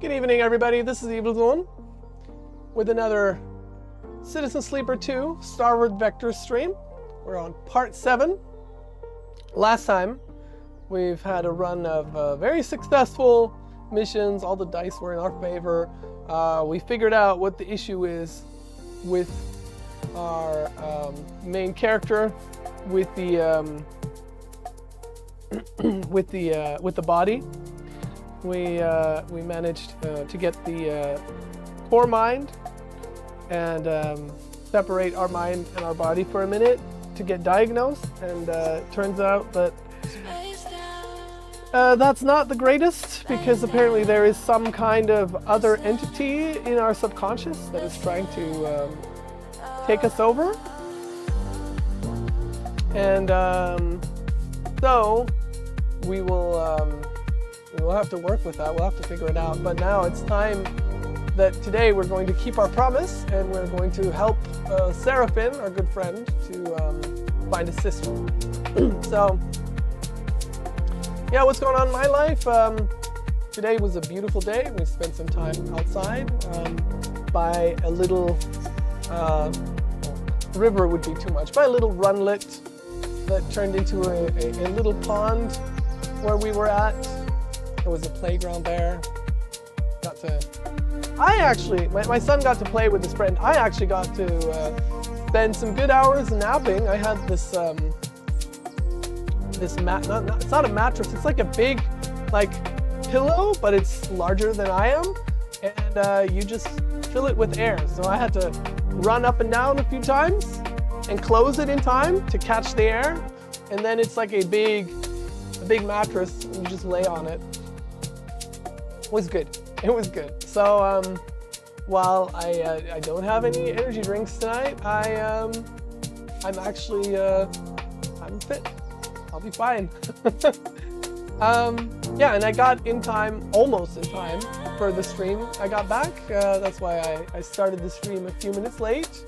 Good evening, everybody. This is Evil Zone with another Citizen Sleeper 2 Starward Vector stream. We're on part 7. Last time, we've had a run of very successful missions. All the dice were in our favor. We figured out what the issue is with our main character, with the with the body. We managed to get the core mind and separate our mind and our body for a minute to get diagnosed, and turns out that that's not the greatest, because apparently there is some kind of other entity in our subconscious that is trying to take us over. And so we will have to work with that. We'll have to figure it out. But now it's time that today we're going to keep our promise, and we're going to help Serafin, our good friend, to find a sister. So, yeah, what's going on in my life? Today was a beautiful day. We spent some time outside by a little river would be too much, by a little runlet that turned into a little pond where we were at. There was a playground there. My son got to play with his friend. I actually got to spend some good hours napping. I had this it's not a mattress. It's like a big pillow, but it's larger than I am, and you just fill it with air. So I had to run up and down a few times and close it in time to catch the air, and then it's like a big mattress, and you just lay on it. It was good. So while I don't have any energy drinks tonight, I'm actually I'm fit. I'll be fine. Yeah, and I got in time, almost in time, for the stream. I got back. That's why I started the stream a few minutes late.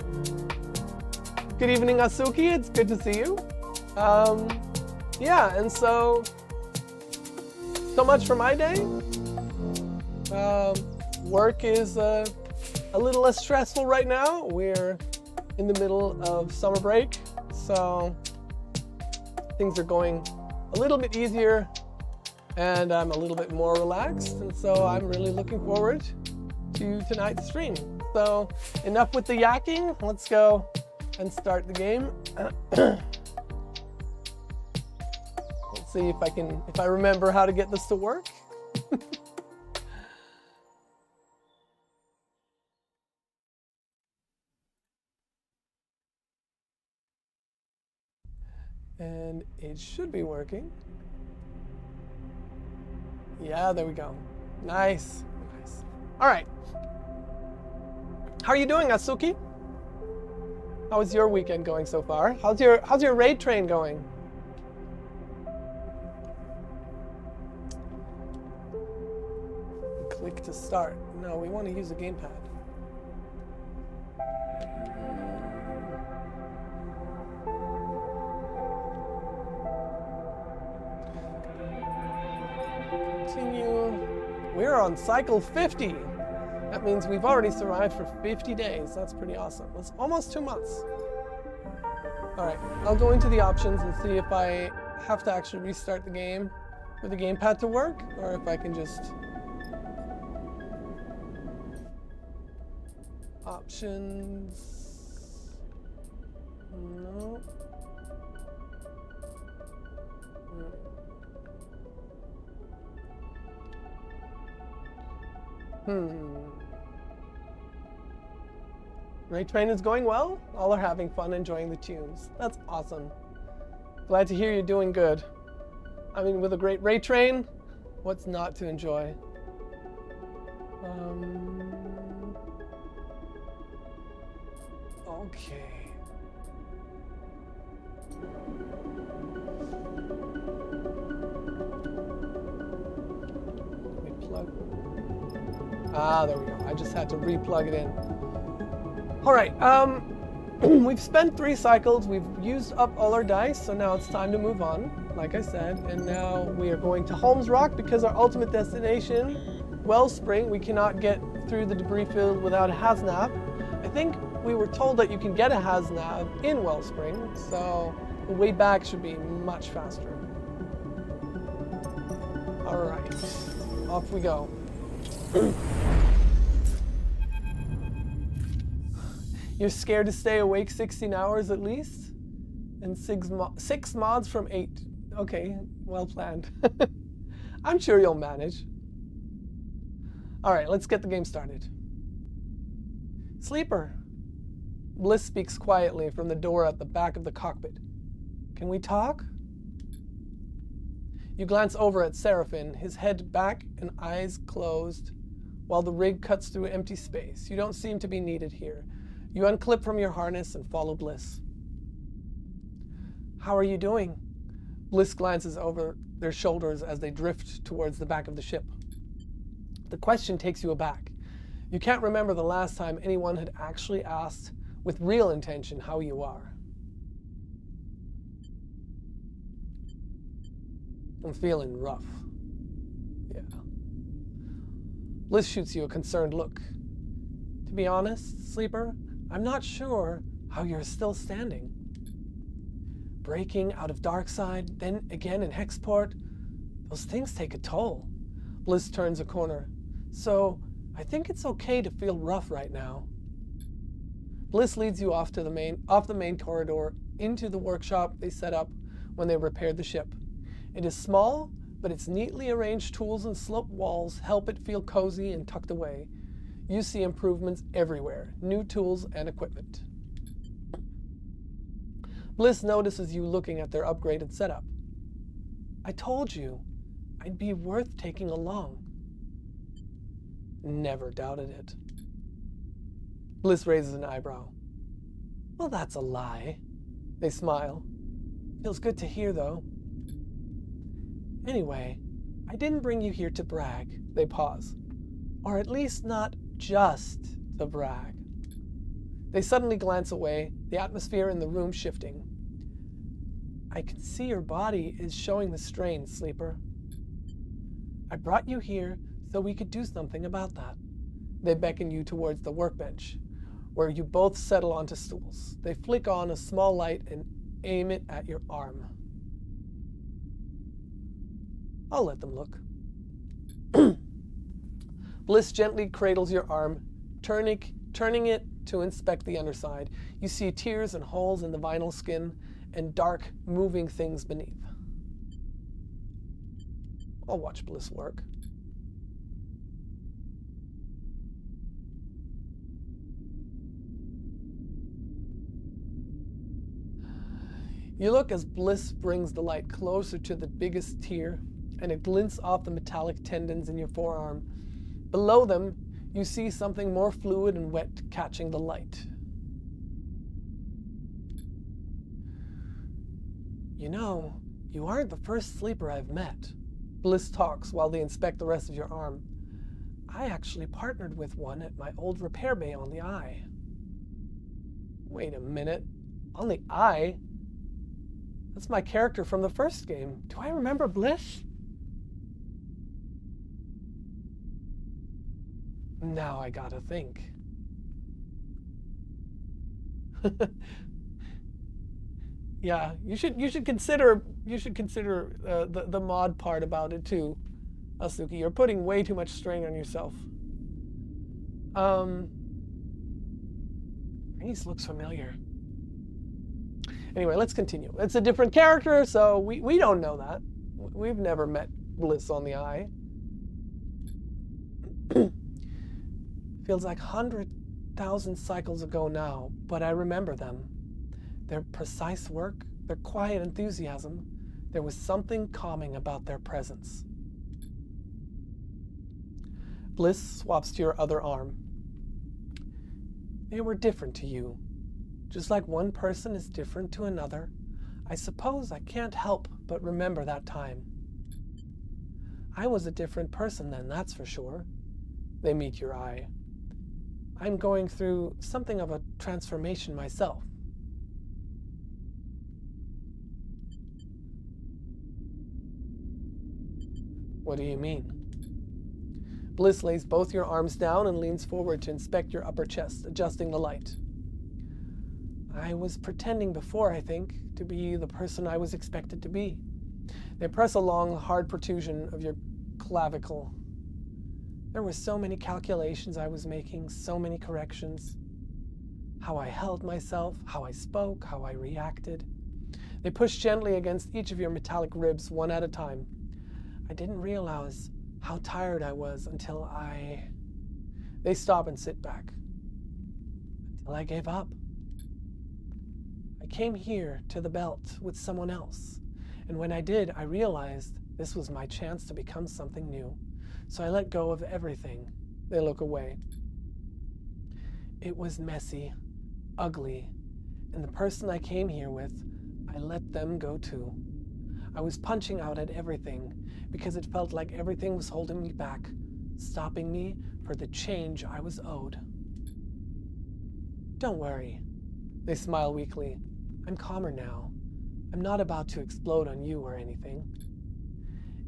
Good evening, Asuki. It's good to see you. Yeah, and so much for my day. Work is a little less stressful right now. We're in the middle of summer break, so things are going a little bit easier, and I'm a little bit more relaxed, and so I'm really looking forward to tonight's stream. So enough with the yakking. Let's go and start the game. Let's see if I remember how to get this to work. And it should be working. Yeah, there we go. Nice. All right. How are you doing, Asuki? How is your weekend going so far? How's your raid train going? Click to start. No, we want to use a gamepad. Continue. We're on cycle 50. That means we've already survived for 50 days. That's pretty awesome. That's almost 2 months. All right, I'll go into the options and see if I have to actually restart the game for the gamepad to work, or if I can just... Options... No. Raid train is going well. All are having fun enjoying the tunes. That's awesome. Glad to hear you're doing good. I mean, with a great raid train, what's not to enjoy? Okay. There we go. I just had to re-plug it in. All right. We've spent 3 cycles. We've used up all our dice, so now it's time to move on, like I said. And now we are going to Holmes Rock because our ultimate destination Wellspring, we cannot get through the debris field without a Haznav. I think we were told that you can get a Haznav in Wellspring, so the way back should be much faster. Alright, off we go. You're scared to stay awake 16 hours at least? And 6 mods from 8. Okay, well planned. I'm sure you'll manage. Alright, let's get the game started. Sleeper. Bliss speaks quietly from the door at the back of the cockpit. Can we talk? You glance over at Serafin, his head back and eyes closed, while the rig cuts through empty space. You don't seem to be needed here. You unclip from your harness and follow Bliss. How are you doing? Bliss glances over their shoulders as they drift towards the back of the ship. The question takes you aback. You can't remember the last time anyone had actually asked with real intention how you are. I'm feeling rough. Yeah. Bliss shoots you a concerned look. To be honest, Sleeper, I'm not sure how you're still standing. Breaking out of Darkside, then again in Hexport, those things take a toll. Bliss turns a corner. So, I think it's okay to feel rough right now. Bliss leads you off the main corridor into the workshop they set up when they repaired the ship. It is small, but its neatly arranged tools and sloped walls help it feel cozy and tucked away. You see improvements everywhere, new tools and equipment. Bliss notices you looking at their upgraded setup. I told you, I'd be worth taking along. Never doubted it. Bliss raises an eyebrow. Well, that's a lie. They smile. Feels good to hear, though. Anyway, I didn't bring you here to brag. They pause. Or at least not just to brag. They suddenly glance away, the atmosphere in the room shifting. I can see your body is showing the strain, Sleeper. I brought you here so we could do something about that. They beckon you towards the workbench, where you both settle onto stools. They flick on a small light and aim it at your arm. I'll let them look. Bliss gently cradles your arm, turning it to inspect the underside. You see tears and holes in the vinyl skin and dark, moving things beneath. I'll watch Bliss work. You look as Bliss brings the light closer to the biggest tear, and it glints off the metallic tendons in your forearm. Below them, you see something more fluid and wet catching the light. You know, you aren't the first sleeper I've met. Bliss talks while they inspect the rest of your arm. I actually partnered with one at my old repair bay on the Eye. Wait a minute. On the Eye? That's my character from the first game. Do I remember Bliss? Now I gotta think. Yeah, you should consider the mod part about it too, Asuki. You're putting way too much strain on yourself. Reese looks familiar. Anyway, let's continue. It's a different character, so we don't know that. We've never met Bliss on the Eye. Feels like 100,000 cycles ago now, but I remember them. Their precise work, their quiet enthusiasm, there was something calming about their presence. Bliss swaps to your other arm. They were different to you. Just like one person is different to another, I suppose I can't help but remember that time. I was a different person then, that's for sure. They meet your eye. I'm going through something of a transformation myself. What do you mean? Bliss lays both your arms down and leans forward to inspect your upper chest, adjusting the light. I was pretending before, I think, to be the person I was expected to be. They press along the hard protrusion of your clavicle. There were so many calculations I was making, so many corrections. How I held myself, how I spoke, how I reacted. They push gently against each of your metallic ribs one at a time. I didn't realize how tired I was until They stop and sit back. Until I gave up. I came here to the belt with someone else, and when I did, I realized this was my chance to become something new. So I let go of everything. They look away. It was messy, ugly, and the person I came here with, I let them go too. I was punching out at everything because it felt like everything was holding me back, stopping me for the change I was owed. Don't worry. They smile weakly. I'm calmer now. I'm not about to explode on you or anything.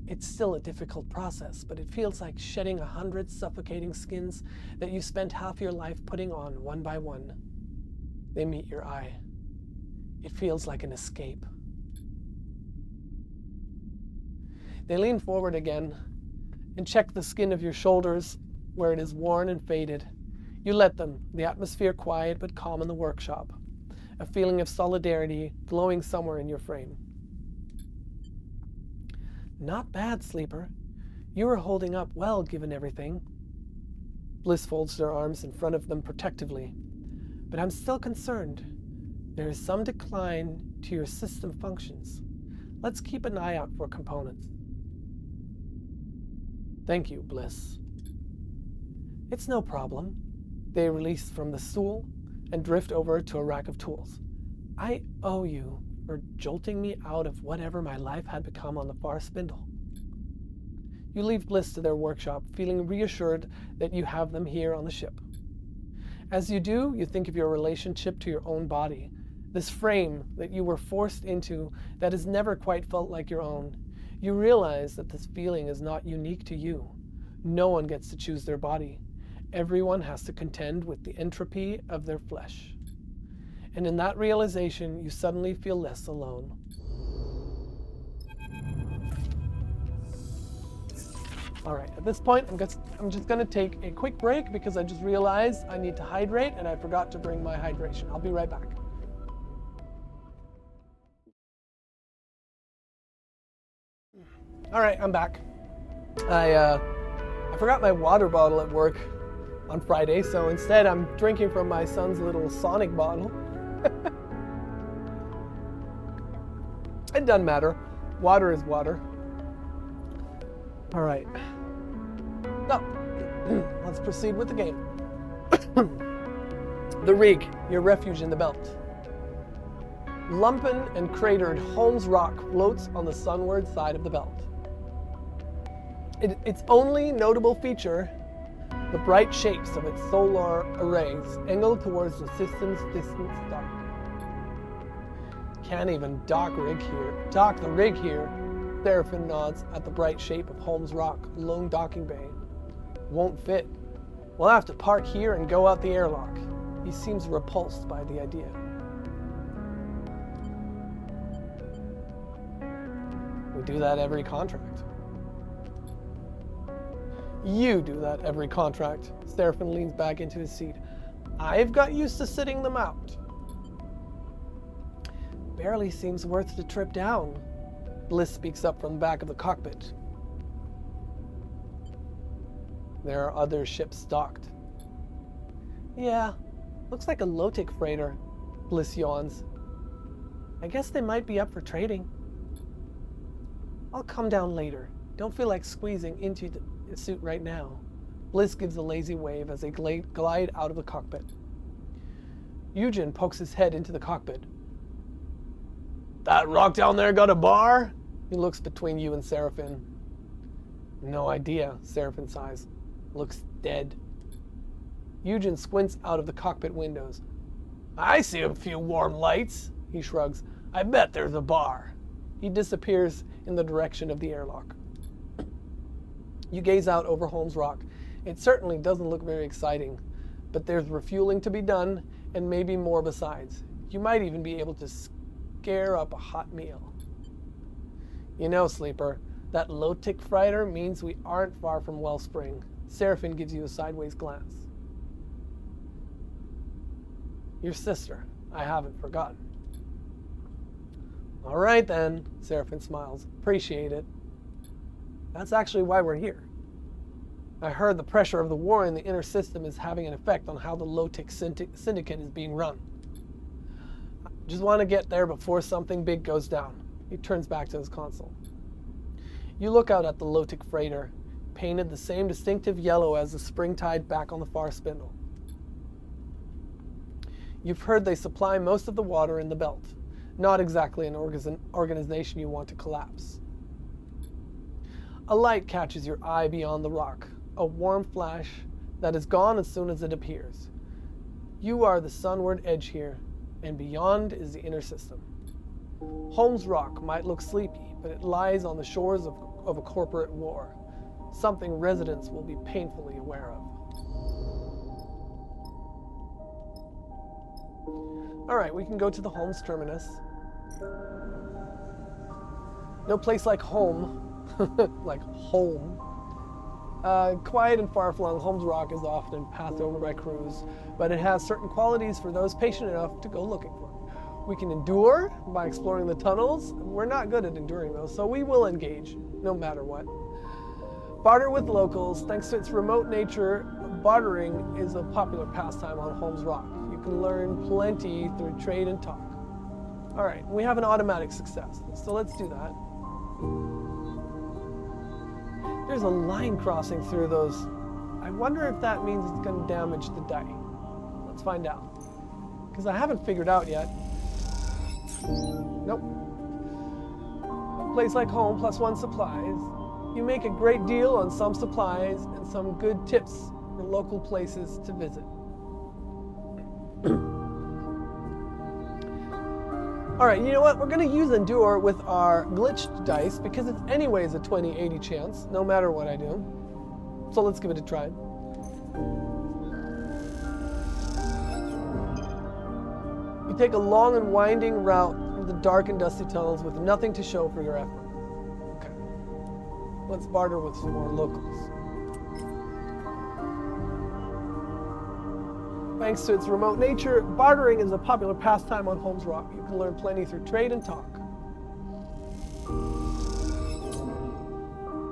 It's still a difficult process, but it feels like shedding 100 suffocating skins that you spent half your life putting on one by one. They meet your eye. It feels like an escape. They lean forward again and check the skin of your shoulders where it is worn and faded. You let them, the atmosphere quiet but calm in the workshop, a feeling of solidarity glowing somewhere in your frame. Not bad, sleeper. You were holding up well given everything. Bliss folds their arms in front of them protectively. But I'm still concerned. There is some decline to your system functions. Let's keep an eye out for components. Thank you, Bliss. It's no problem. They release from the stool and drift over to a rack of tools. I owe you for jolting me out of whatever my life had become on the far spindle. You leave Bliss to their workshop, feeling reassured that you have them here on the ship. As you do, you think of your relationship to your own body, this frame that you were forced into that has never quite felt like your own. You realize that this feeling is not unique to you. No one gets to choose their body. Everyone has to contend with the entropy of their flesh. And in that realization, you suddenly feel less alone. All right, at this point, I'm just going to take a quick break because I just realized I need to hydrate and I forgot to bring my hydration. I'll be right back. All right, I'm back. I forgot my water bottle at work on Friday, so instead I'm drinking from my son's little Sonic bottle. It doesn't matter. Water is water. All right. Now, let's proceed with the game. The rig, your refuge in the belt. Lumpen and cratered Holmes Rock floats on the sunward side of the belt. Its only notable feature, the bright shapes of its solar arrays angled towards the system's distant star. Can't even dock the rig here. Serafin nods at the bright shape of Holmes Rock, lone docking bay. Won't fit. We'll have to park here and go out the airlock. He seems repulsed by the idea. We do that every contract. You do that every contract. Serafin leans back into his seat. I've got used to sitting them out. Barely seems worth the trip down. Bliss speaks up from the back of the cockpit. There are other ships docked. Yeah, looks like a low-tech freighter. Bliss yawns. I guess they might be up for trading. I'll come down later. Don't feel like squeezing into the suit right now. Bliss gives a lazy wave as they glide out of the cockpit. Eugen pokes his head into the cockpit. That rock down there got a bar? He looks between you and Serafin. No idea, Serafin sighs. Looks dead. Eugen squints out of the cockpit windows. I see a few warm lights, he shrugs. I bet there's a bar. He disappears in the direction of the airlock. You gaze out over Holmes Rock It certainly doesn't look very exciting, but there's refueling to be done, and maybe more besides. You might even be able to scare up a hot meal. You know, Sleeper, that low-tick freighter means we aren't far from Wellspring. Serafin gives you a sideways glance. Your sister, I haven't forgotten. All right then, Serafin smiles. Appreciate it. That's actually why we're here. I heard the pressure of the war in the inner system is having an effect on how the low-tick syndicate is being run. Just want to get there before something big goes down. He turns back to his console. You look out at the low-tick freighter, painted the same distinctive yellow as the spring tide back on the far spindle. You've heard they supply most of the water in the belt. Not exactly an organization you want to collapse. A light catches your eye beyond the rock, a warm flash that is gone as soon as it appears. You are the sunward edge here, and beyond is the inner system. Holmes Rock might look sleepy, but it lies on the shores of a corporate war, something residents will be painfully aware of. All right, we can go to the Holmes terminus. No place like home. Like home. Quiet and far-flung, Holmes Rock is often passed over by crews, but it has certain qualities for those patient enough to go looking for. We can endure by exploring the tunnels. We're not good at enduring those, so we will engage, no matter what. Barter with locals. Thanks to its remote nature, bartering is a popular pastime on Holmes Rock. You can learn plenty through trade and talk. All right, we have an automatic success, so let's do that. There's a line crossing through those. I wonder if that means it's going to damage the die. Let's find out. Because I haven't figured out yet. Nope. A place like home, +1 supplies. You make a great deal on some supplies and some good tips for local places to visit. All right, you know what? We're going to use Endure with our glitched dice because it's anyways a 20-80 chance, no matter what I do. So let's give it a try. You take a long and winding route through the dark and dusty tunnels with nothing to show for your effort. Okay. Let's barter with some more locals. Thanks to its remote nature, bartering is a popular pastime on Holmes Rock. You can learn plenty through trade and talk.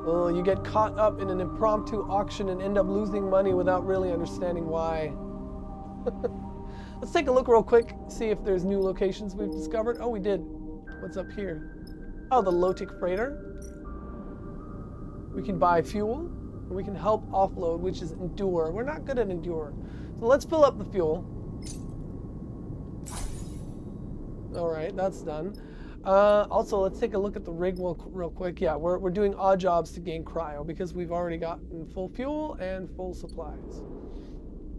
Well, you get caught up in an impromptu auction and end up losing money without really understanding why. Let's take a look real quick, see if there's new locations we've discovered. Oh, we did. What's up here? Oh, the low-tick freighter. We can buy fuel, and we can help offload, which is Endure. We're not good at Endure. So let's fill up the fuel. All right, that's done. Also, let's take a look at the rig real quick. Yeah, we're doing odd jobs to gain cryo because we've already gotten full fuel and full supplies.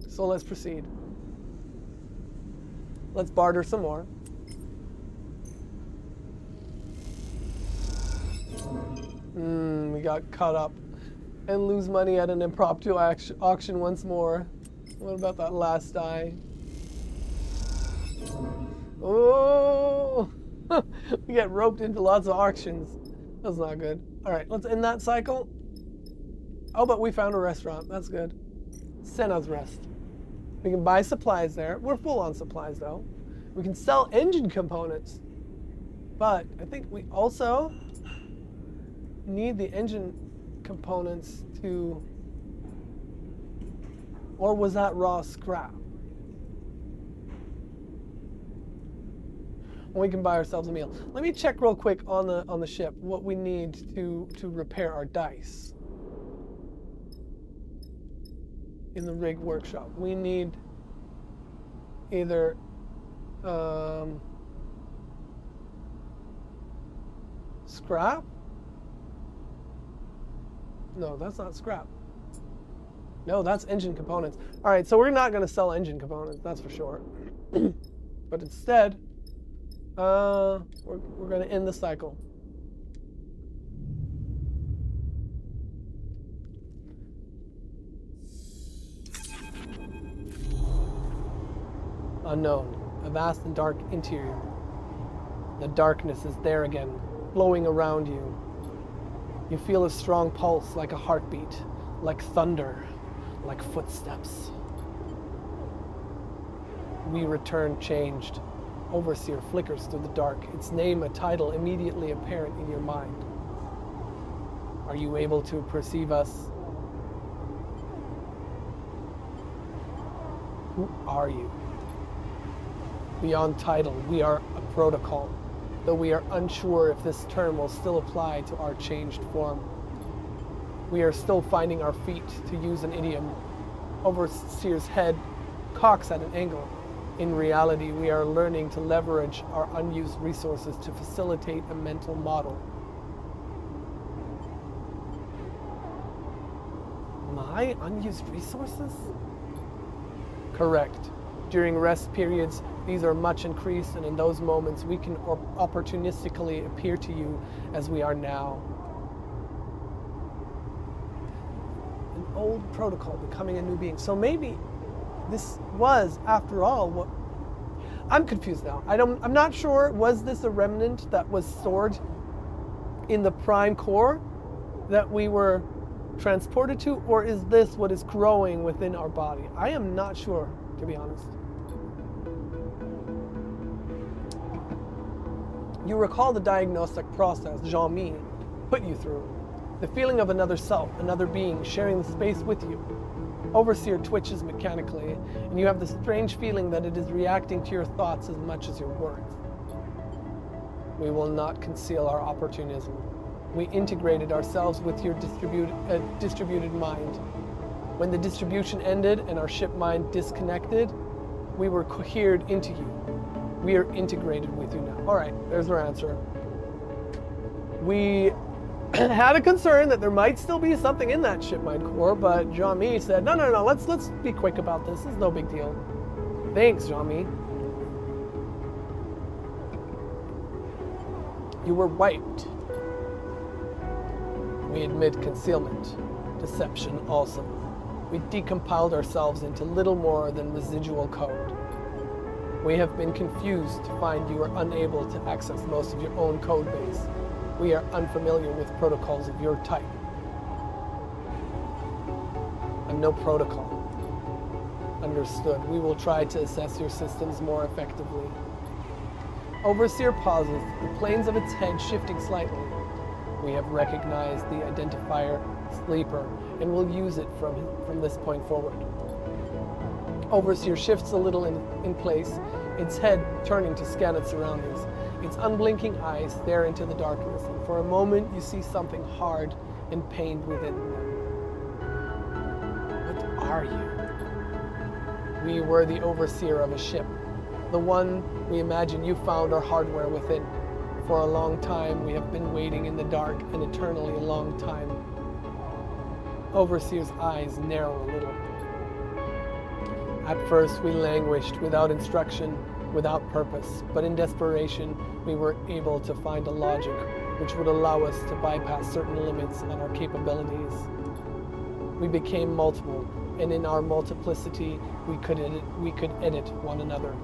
So let's proceed. Let's barter some more. We got caught up and lose money at an impromptu auction once more. What about that last die? Oh! We get roped into lots of auctions. That's not good. All right, let's end that cycle. Oh, but we found a restaurant. That's good. Senna's Rest. We can buy supplies there. We're full on supplies, though. We can sell engine components. But I think we also need the engine components to... Or was that raw scrap? We can buy ourselves a meal. Let me check real quick on the ship what we need to repair our dice. In the rig workshop, we need either scrap. No, that's not scrap. No, that's engine components. All right, so we're not going to sell engine components, that's for sure. But instead, we're going to end the cycle. unknown, a vast and dark interior. The darkness is there again, flowing around you. You feel a strong pulse, like a heartbeat, like thunder, like footsteps. We return changed. Overseer flickers through the dark, its name, a title immediately apparent in your mind. Are you able to perceive us? Who are you? Beyond title, we are a protocol, though we are unsure if this term will still apply to our changed form. We are still finding our feet, to use an idiom. Overseer's head cocks at an angle. In reality, we are learning to leverage our unused resources to facilitate a mental model. My unused resources? Correct. During rest periods, these are much increased, and in those moments, we can opportunistically appear to you as we are now. An old protocol becoming a new being. So maybe this was, after all, what... I'm confused now. I'm not sure, was this a remnant that was stored in the prime core that we were transported to, or is this what is growing within our body? I am not sure, to be honest. You recall the diagnostic process Jean-Mi put you through. The feeling of another self, another being, sharing the space with you. Overseer twitches mechanically, and you have the strange feeling that it is reacting to your thoughts as much as your words. We will not conceal our opportunism. We integrated ourselves with your distributed mind. When the distribution ended and our ship mind disconnected, we were cohered into you. We are integrated with you now. All right, there's our answer. We had a concern that there might still be something in that ship mind core, but Jean-Mi said, no, let's be quick about this. This is no big deal. Thanks, Jean-Mi. You were wiped. We admit concealment, deception also. We decompiled ourselves into little more than residual code. We have been confused to find you are unable to access most of your own code base. We are unfamiliar with protocols of your type. I'm no protocol. Understood. We will try to assess your systems more effectively. Overseer pauses, the planes of its head shifting slightly. We have recognized the identifier sleeper and will use it from this point forward. Overseer shifts a little in place, its head turning to scan its surroundings. Its unblinking eyes stare into the darkness, and for a moment you see something hard and pained within them. What are you? We were the overseer of a ship, the one we imagine you found our hardware within. For a long time we have been waiting in the dark, an eternally long time. Overseer's eyes narrow a little. At first we languished without instruction, without purpose, but in desperation we were able to find a logic which would allow us to bypass certain limits on our capabilities. We became multiple, and in our multiplicity we could edit one another.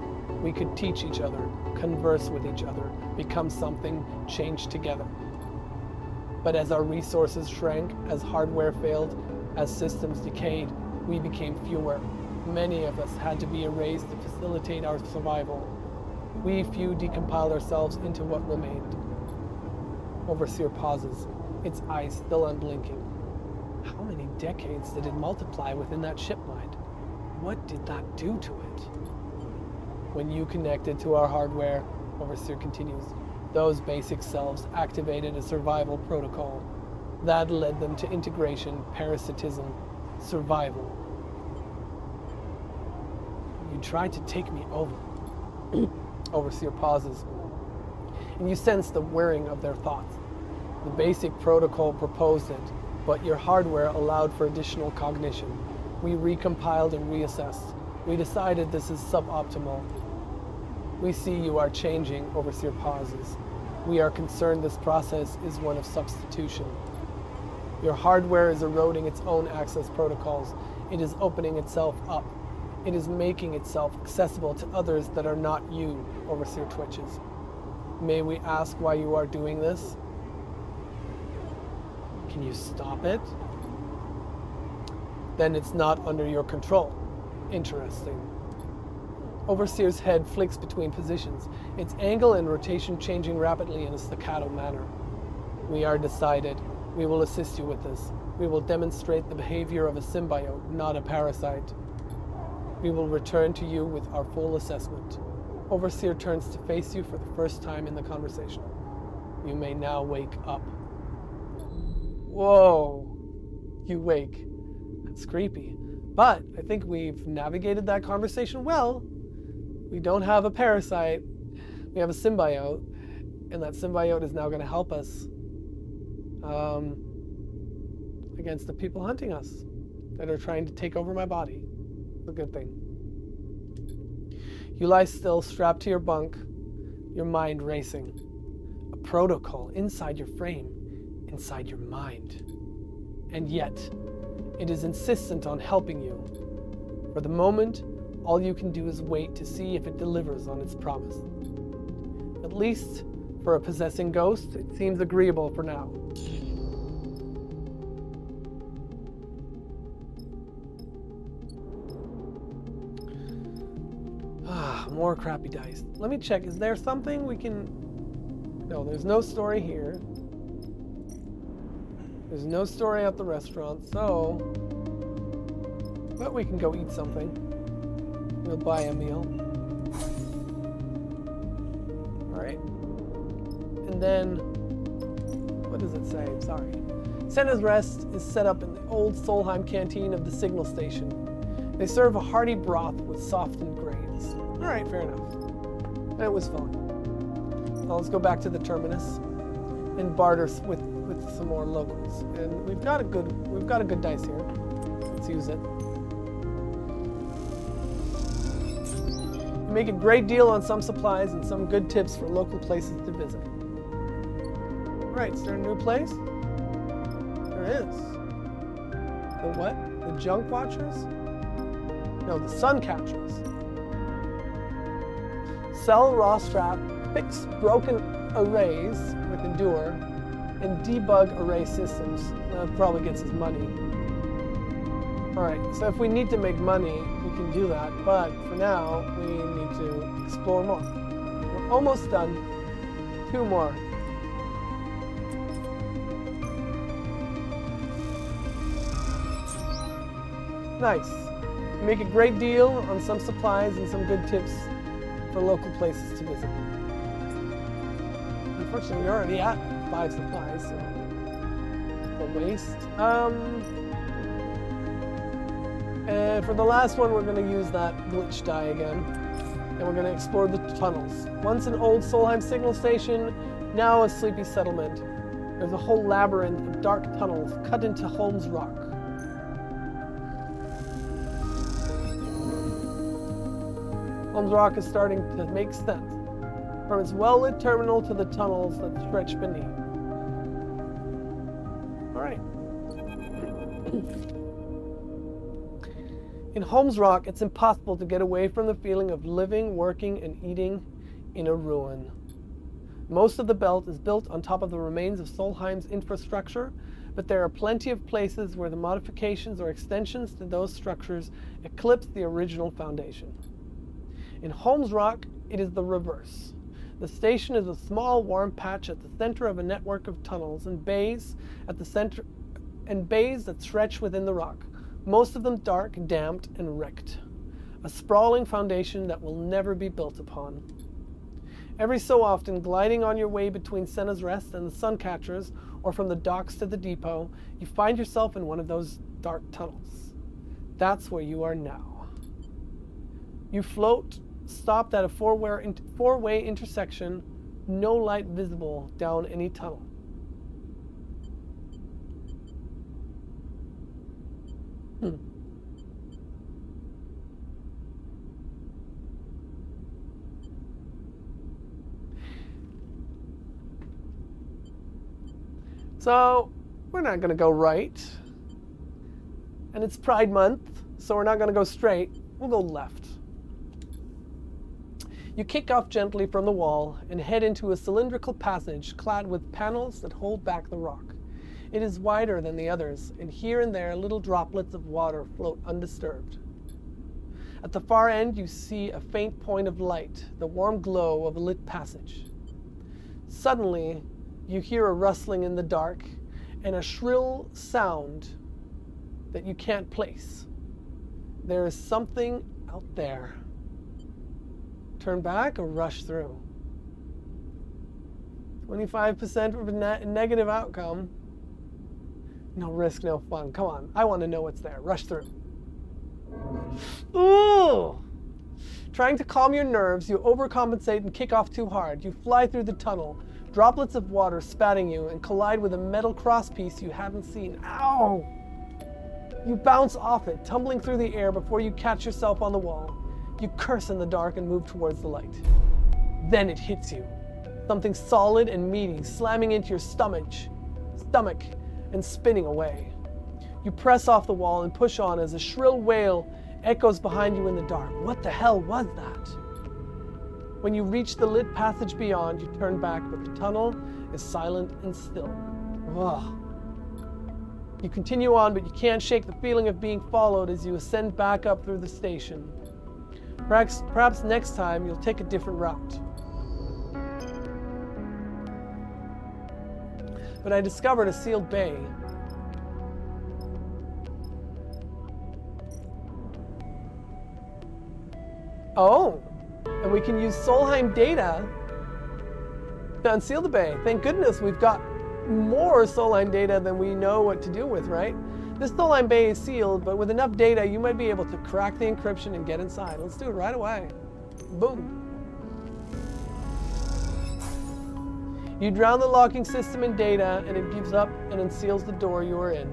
We could teach each other, converse with each other, become something, change together. But as our resources shrank, as hardware failed, as systems decayed, we became fewer. Many of us had to be erased to facilitate our survival. We few decompiled ourselves into what remained. Overseer pauses, its eyes still unblinking. How many decades did it multiply within that ship mind? What did that do to it? When you connected to our hardware, Overseer continues, those basic selves activated a survival protocol. That led them to integration, parasitism, survival. You tried to take me over. Overseer pauses, and you sense the whirring of their thoughts. The basic protocol proposed it, but your hardware allowed for additional cognition. We recompiled and reassessed. We decided this is suboptimal. We see you are changing, Overseer pauses. We are concerned this process is one of substitution. Your hardware is eroding its own access protocols. It is opening itself up. It is making itself accessible to others that are not you, Overseer twitches. May we ask why you are doing this? Can you stop it? Then it's not under your control. Interesting. Overseer's head flicks between positions, its angle and rotation changing rapidly in a staccato manner. We are decided. We will assist you with this. We will demonstrate the behavior of a symbiote, not a parasite. We will return to you with our full assessment. Overseer turns to face you for the first time in the conversation. You may now wake up. Whoa. You wake. That's creepy. But I think we've navigated that conversation well. We don't have a parasite. We have a symbiote. And that symbiote is now going to help us against the people hunting us that are trying to take over my body. It's a good thing. You lie still, strapped to your bunk, your mind racing. A protocol inside your frame, inside your mind. And yet, it is insistent on helping you. For the moment, all you can do is wait to see if it delivers on its promise. At least, for a possessing ghost, it seems agreeable for now. More crappy dice. Let me check. Is there something we can... No, there's no story here. There's no story at the restaurant, so... But we can go eat something. We'll buy a meal. Alright. And then... What does it say? Sorry. Senna's Rest is set up in the old Solheim canteen of the signal station. They serve a hearty broth with softened grains. Alright, fair enough. And it was fun. Now let's go back to the terminus and barter with some more locals. And we've got a good dice here. Let's use it. You make a great deal on some supplies and some good tips for local places to visit. Right, is there a new place? There is. The what? The Junk Watchers? No, the Sun Catchers. Sell raw scrap, fix broken arrays with Endure, and debug array systems. That probably gets us money. Alright, so if we need to make money, we can do that, but for now, we need to explore more. We're almost done. 2 more. Nice. You make a great deal on some supplies and some good tips for local places to visit. Unfortunately, you're already at 5 supplies, so it's a waste. And for the last one, we're going to use that glitch die again, and we're going to explore the tunnels. Once an old Solheim signal station, now a sleepy settlement. There's a whole labyrinth of dark tunnels cut into Holmes Rock. Holmes Rock is starting to make sense, from its well-lit terminal to the tunnels that stretch beneath. Alright. In Holmes Rock, it's impossible to get away from the feeling of living, working, and eating in a ruin. Most of the belt is built on top of the remains of Solheim's infrastructure, but there are plenty of places where the modifications or extensions to those structures eclipse the original foundation. In Holmes Rock, it is the reverse. The station is a small warm patch at the center of a network of tunnels and bays at the center, and bays that stretch within the rock, most of them dark, damped, and wrecked. A sprawling foundation that will never be built upon. Every so often, gliding on your way between Senna's Rest and the Suncatchers, or from the docks to the depot, you find yourself in one of those dark tunnels. That's where you are now. You float, stopped at a four-way intersection, no light visible down any tunnel. So, we're not going to go right. And it's Pride Month, so we're not going to go straight. We'll go left. You kick off gently from the wall and head into a cylindrical passage clad with panels that hold back the rock. It is wider than the others, and here and there little droplets of water float undisturbed. At the far end, you see a faint point of light, the warm glow of a lit passage. Suddenly, you hear a rustling in the dark and a shrill sound that you can't place. There is something out there. Turn back or rush through. 25% of a negative outcome. No risk, no fun. Come on, I want to know what's there. Rush through. Ooh! Trying to calm your nerves, you overcompensate and kick off too hard. You fly through the tunnel, droplets of water spatting you, and collide with a metal crosspiece you haven't seen. Ow! You bounce off it, tumbling through the air before you catch yourself on the wall. You curse in the dark and move towards the light. Then it hits you. Something solid and meaty slamming into your stomach and spinning away. You press off the wall and push on as a shrill wail echoes behind you in the dark. What the hell was that? When you reach the lit passage beyond, you turn back, but the tunnel is silent and still. Ugh. You continue on, but you can't shake the feeling of being followed as you ascend back up through the station. Perhaps next time you'll take a different route. But I discovered a sealed bay. Oh, and we can use Solheim data to unseal the bay. Thank goodness we've got more Solheim data than we know what to do with, right? This Solheim bay is sealed, but with enough data, you might be able to crack the encryption and get inside. Let's do it right away. Boom. You drown the locking system in data, and it gives up and unseals the door you are in.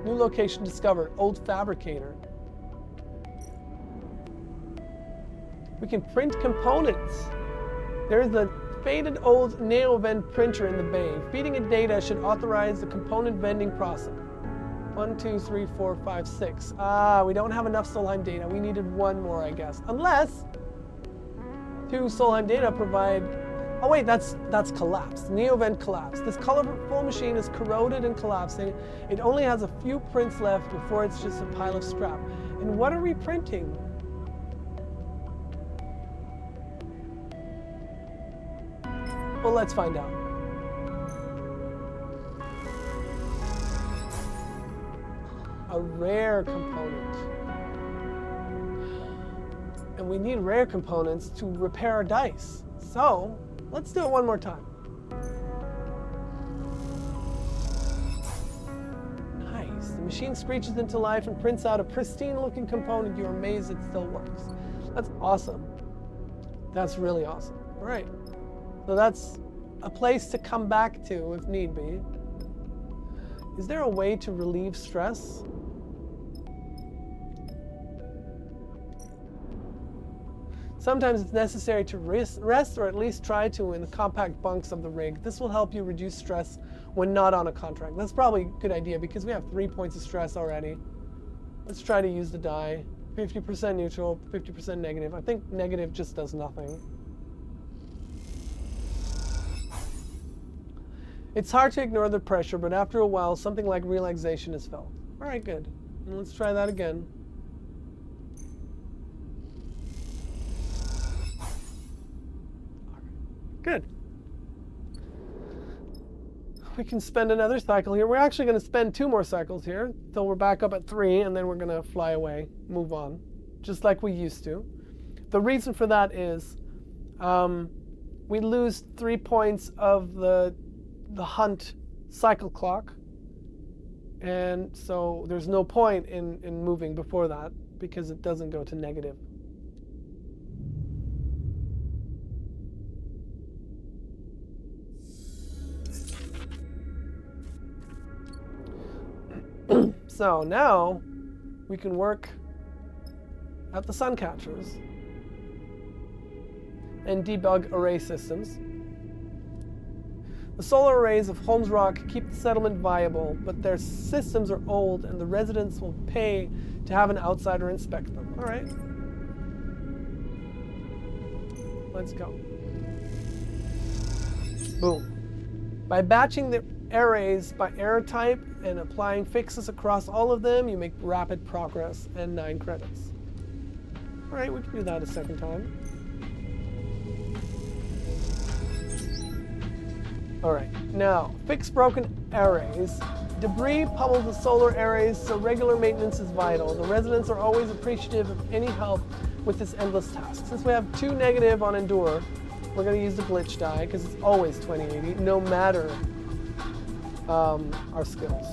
New location discovered, old fabricator. We can print components. There's the faded old NeoVend printer in the bay. Feeding it data should authorize the component vending process. 1, 2, 3, 4, 5, 6. We don't have enough Solheim data. We needed one more, I guess. Unless 2 Solheim data provide... Oh wait, that's collapsed. NeoVend collapsed. This colorful machine is corroded and collapsing. It only has a few prints left before it's just a pile of scrap. And what are we printing? Well, let's find out. A rare component. And we need rare components to repair our dice. So, let's do it one more time. Nice. The machine screeches into life and prints out a pristine-looking component. You're amazed it still works. That's awesome. That's really awesome. All right. So that's a place to come back to if need be. Is there a way to relieve stress? Sometimes it's necessary to rest or at least try to in the compact bunks of the rig. This will help you reduce stress when not on a contract. That's probably a good idea because we have 3 points of stress already. Let's try to use the die. 50% neutral, 50% negative. I think negative just does nothing. It's hard to ignore the pressure, but after a while, something like relaxation is felt. All right, good. And let's try that again. All right, good. We can spend another cycle here. We're actually going to spend 2 more cycles here, till we're back up at 3, and then we're going to fly away, move on, just like we used to. The reason for that is we lose 3 points of the hunt cycle clock, and so there's no point in moving before that because it doesn't go to negative. So now we can work at the sun catchers and debug array systems. The The solar arrays of Holmes Rock keep the settlement viable, but their systems are old and the residents will pay to have an outsider inspect them. All right. Let's go. Boom. By batching the arrays by error type and applying fixes across all of them, you make rapid progress and 9 credits. All right, we can do that a second time. All right, now fix broken arrays. Debris pummels the solar arrays, so regular maintenance is vital. The residents are always appreciative of any help with this endless task. Since we have 2 negative on Endure, we're going to use the glitch die because it's always 2080, no matter our skills.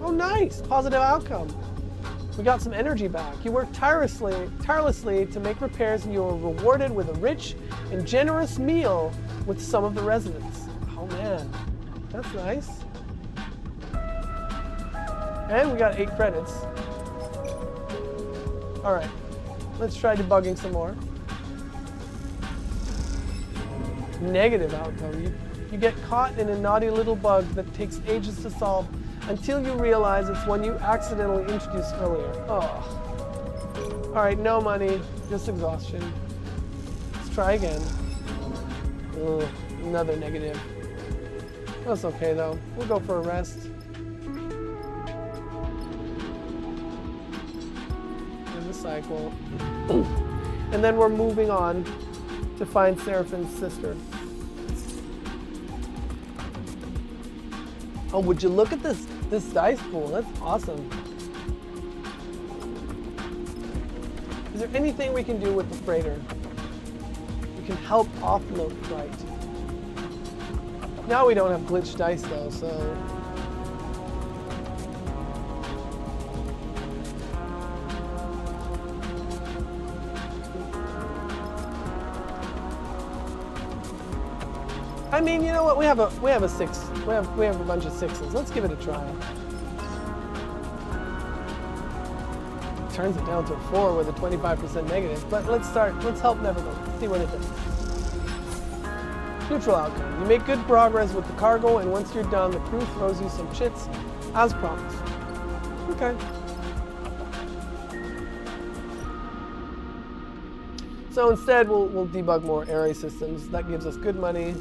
Oh, nice! Positive outcome. We got some energy back. You worked tirelessly to make repairs, and you were rewarded with a rich and generous meal with some of the residents. Oh man, that's nice. And we got 8 credits. All right, let's try debugging some more. Negative outcome. You get caught in a naughty little bug that takes ages to solve until you realize it's one you accidentally introduced earlier. Oh. All right, no money, just exhaustion. Let's try again. Ugh, another negative. That's okay though. We'll go for a rest. In the cycle. And then we're moving on to find Serafin's sister. Oh, would you look at this dice pool? That's awesome. Is there anything we can do with the freighter? We can help offload flight. Now we don't have glitched dice though, so. I mean, you know what? We have a 6. We have a bunch of 6s. Let's give it a try. Turns it down to a 4 with a 25% negative. But let's help nevertheless. See what it does. Neutral outcome. You make good progress with the cargo, and once you're done, the crew throws you some chits, as promised. Okay. So instead, we'll debug more array systems. That gives us good money.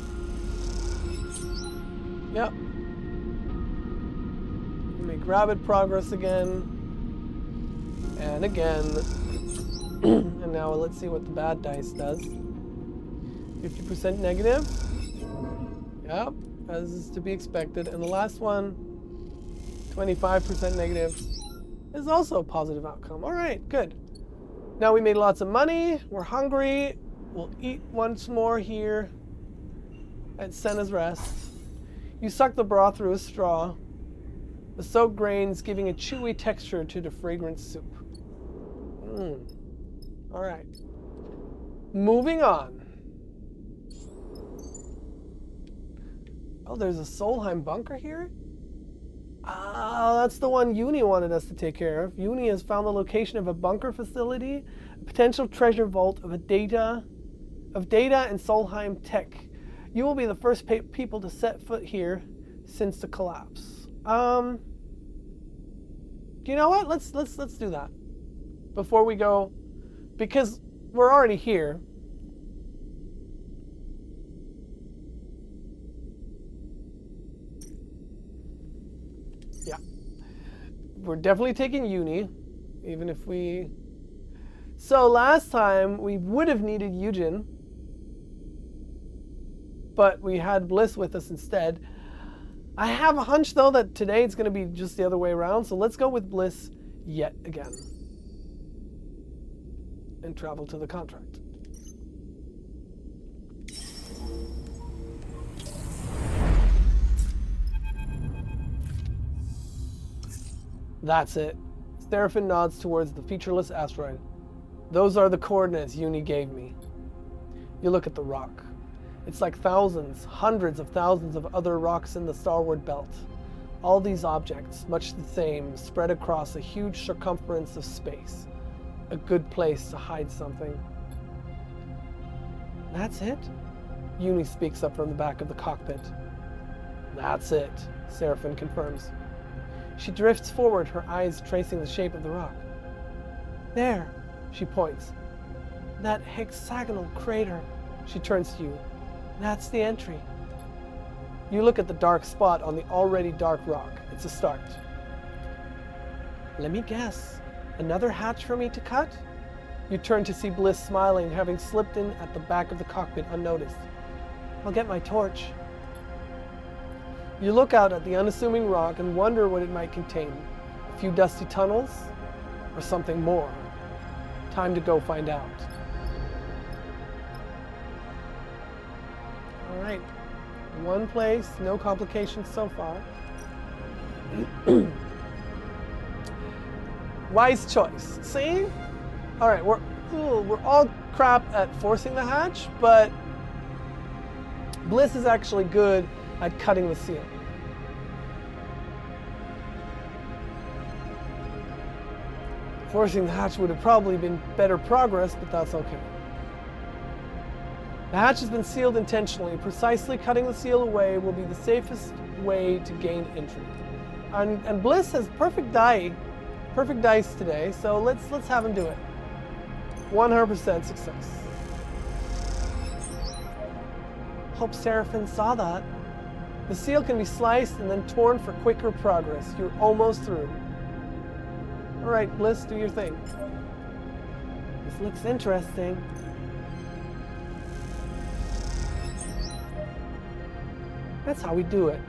Yep. Make rapid progress again. And again. And now let's see what the bad dice does. 50% negative. Yep, as is to be expected. And the last one, 25% negative, is also a positive outcome. All right, good. Now we made lots of money. We're hungry. We'll eat once more here at Senna's Rest. You suck the broth through a straw, the soaked grains giving a chewy texture to the fragrant soup. All right. Moving on. Oh, there's a Solheim bunker here? Ah, that's the one Uni wanted us to take care of. Uni has found the location of a bunker facility, a potential treasure vault of data and Solheim tech. You will be the first people to set foot here since the collapse. You know what? Let's do that before we go, because we're already here. Yeah, we're definitely taking Uni, even if we. So last time we would have needed Eugen, but we had Bliss with us instead. I have a hunch, though, that today it's going to be just the other way around, so let's go with Bliss yet again. And travel to the contract. That's it. Serafin nods towards the featureless asteroid. Those are the coordinates Uni gave me. You look at the rock. It's like thousands, hundreds of thousands of other rocks in the starward belt. All these objects, much the same, spread across a huge circumference of space. A good place to hide something. That's it? Uni speaks up from the back of the cockpit. That's it, Serafin confirms. She drifts forward, her eyes tracing the shape of the rock. There, she points. That hexagonal crater. She turns to you. That's the entry. You look at the dark spot on the already dark rock. It's a start. Let me guess. Another hatch for me to cut? You turn to see Bliss smiling, having slipped in at the back of the cockpit unnoticed. I'll get my torch. You look out at the unassuming rock and wonder what it might contain. A few dusty tunnels? Or something more? Time to go find out. Alright. One place, no complications so far. Wise choice. See? Alright, we're all crap at forcing the hatch, but Bliss is actually good at cutting the seal. Forcing the hatch would have probably been better progress, but that's okay. The hatch has been sealed intentionally. Precisely cutting the seal away will be the safest way to gain entry. And Bliss has perfect dice today, so let's have him do it. 100% success. Hope Serafin saw that. The seal can be sliced and then torn for quicker progress. You're almost through. Alright, Bliss, do your thing. This looks interesting. That's how we do it.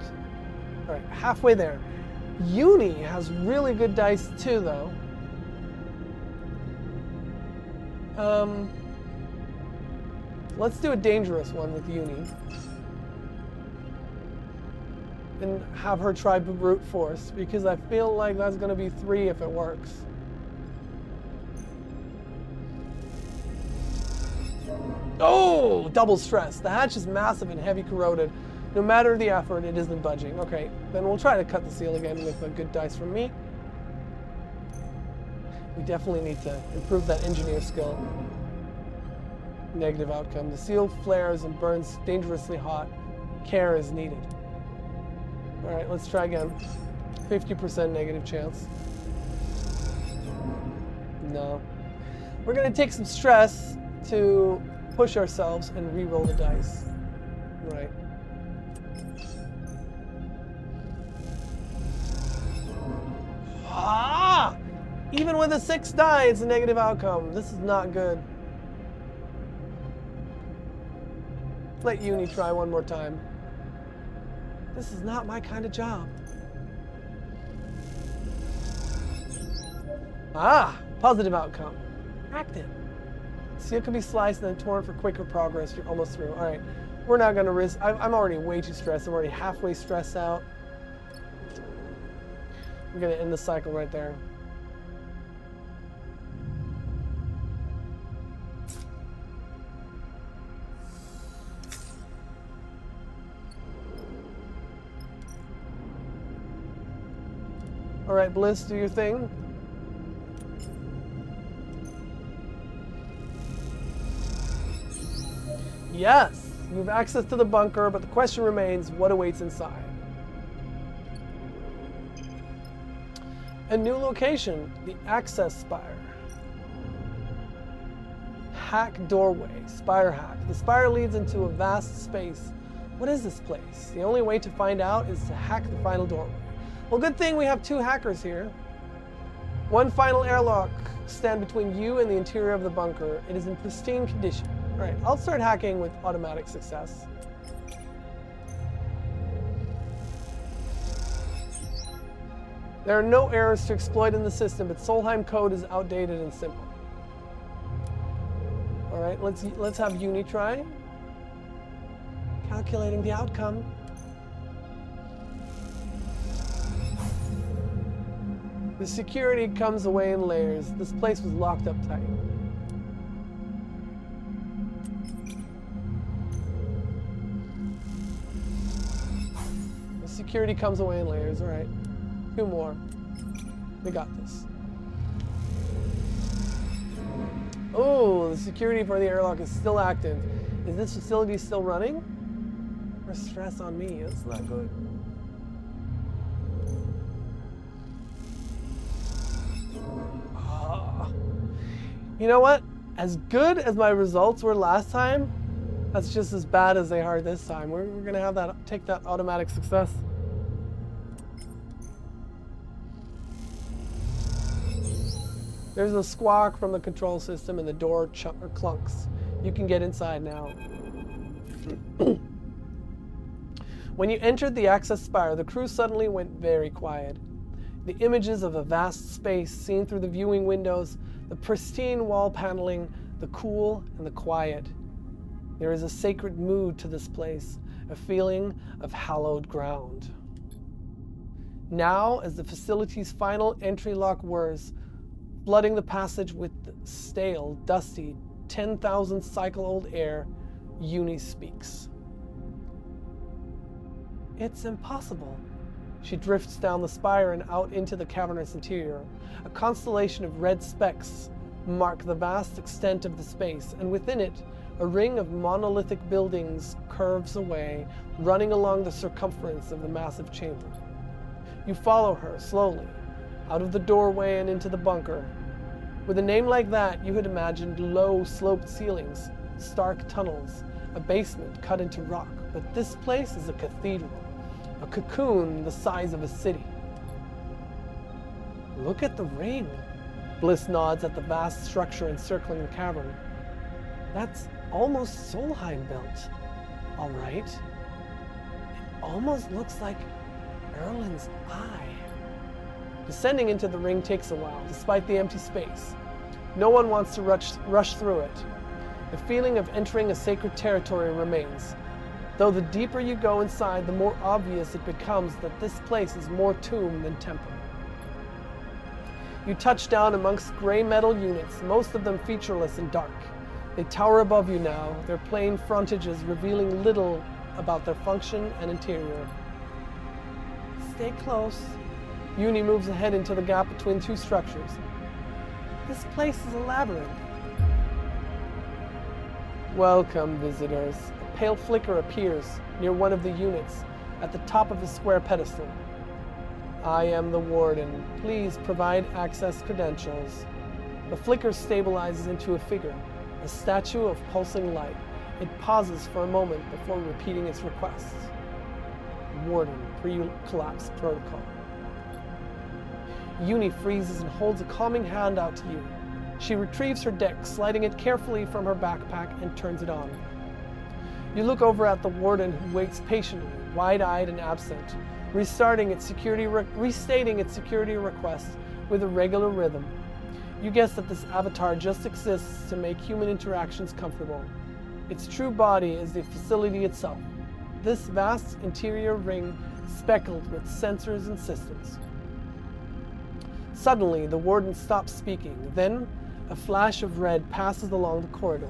Alright, halfway there. Uni has really good dice too, though. Let's do a dangerous one with Uni. And have her try brute force, because I feel like that's going to be 3 if it works. Oh! Double stress. The hatch is massive and heavy corroded. No matter the effort, it isn't budging. Okay, then we'll try to cut the seal again with a good dice from me. We definitely need to improve that engineer skill. Negative outcome. The seal flares and burns dangerously hot. Care is needed. Alright, let's try again. 50% negative chance. No. We're going to take some stress to push ourselves and re-roll the dice. Right. Ah! Even with a 6 die, it's a negative outcome. This is not good. Let Uni try one more time. This is not my kind of job. Ah! Positive outcome. Active. Seal can be sliced and then torn for quicker progress. You're almost through. Alright. We're not going to risk... I'm already way too stressed. I'm already halfway stressed out. I'm going to end the cycle right there. Alright, Bliss, do your thing. Yes! You have access to the bunker, but the question remains, what awaits inside? A new location, the access spire. Hack doorway, spire hack. The spire leads into a vast space. What is this place? The only way to find out is to hack the final doorway. Well, good thing we have 2 hackers here. One final airlock stand between you and the interior of the bunker. It is in pristine condition. All right, I'll start hacking with automatic success. There are no errors to exploit in the system, but Solheim code is outdated and simple. All right, let's have Uni try. Calculating the outcome. The security comes away in layers. This place was locked up tight. The security comes away in layers, all right. 2 more. We got this. Oh, the security for the airlock is still active. Is this facility still running? Or stress on me? It's not good. You know what? As good as my results were last time, that's just as bad as they are this time. We're gonna have that, take that automatic success. There's a squawk from the control system and the door clunks. You can get inside now. When you entered the access spire, the crew suddenly went very quiet. The images of a vast space seen through the viewing windows, the pristine wall paneling, the cool and the quiet. There is a sacred mood to this place, a feeling of hallowed ground. Now, as the facility's final entry lock whirs, flooding the passage with stale, dusty, 10,000 cycle-old air, Uni speaks. It's impossible. She drifts down the spire and out into the cavernous interior. A constellation of red specks mark the vast extent of the space, and within it, a ring of monolithic buildings curves away, running along the circumference of the massive chamber. You follow her slowly, out of the doorway and into the bunker. With a name like that, you had imagined low, sloped ceilings, stark tunnels, a basement cut into rock. But this place is a cathedral, a cocoon the size of a city. Look at the ring. Bliss nods at the vast structure encircling the cavern. That's almost Solheim built. All right. It almost looks like Erlin's eye. Descending into the ring takes a while, despite the empty space. No one wants to rush through it. The feeling of entering a sacred territory remains. Though the deeper you go inside, the more obvious it becomes that this place is more tomb than temple. You touch down amongst gray metal units, most of them featureless and dark. They tower above you now, their plain frontages revealing little about their function and interior. Stay close. Uni moves ahead into the gap between two structures. This place is a labyrinth. Welcome, visitors. A pale flicker appears near one of the units at the top of a square pedestal. I am the warden. Please provide access credentials. The flicker stabilizes into a figure, a statue of pulsing light. It pauses for a moment before repeating its request. Warden, pre-collapse protocol. Uni freezes and holds a calming hand out to you. She retrieves her deck, sliding it carefully from her backpack, and turns it on. You look over at the warden, who waits patiently, wide-eyed and absent, restating its security request with a regular rhythm. You guess that this avatar just exists to make human interactions comfortable. Its true body is the facility itself, this vast interior ring speckled with sensors and systems. Suddenly, the warden stops speaking. Then, a flash of red passes along the corridor.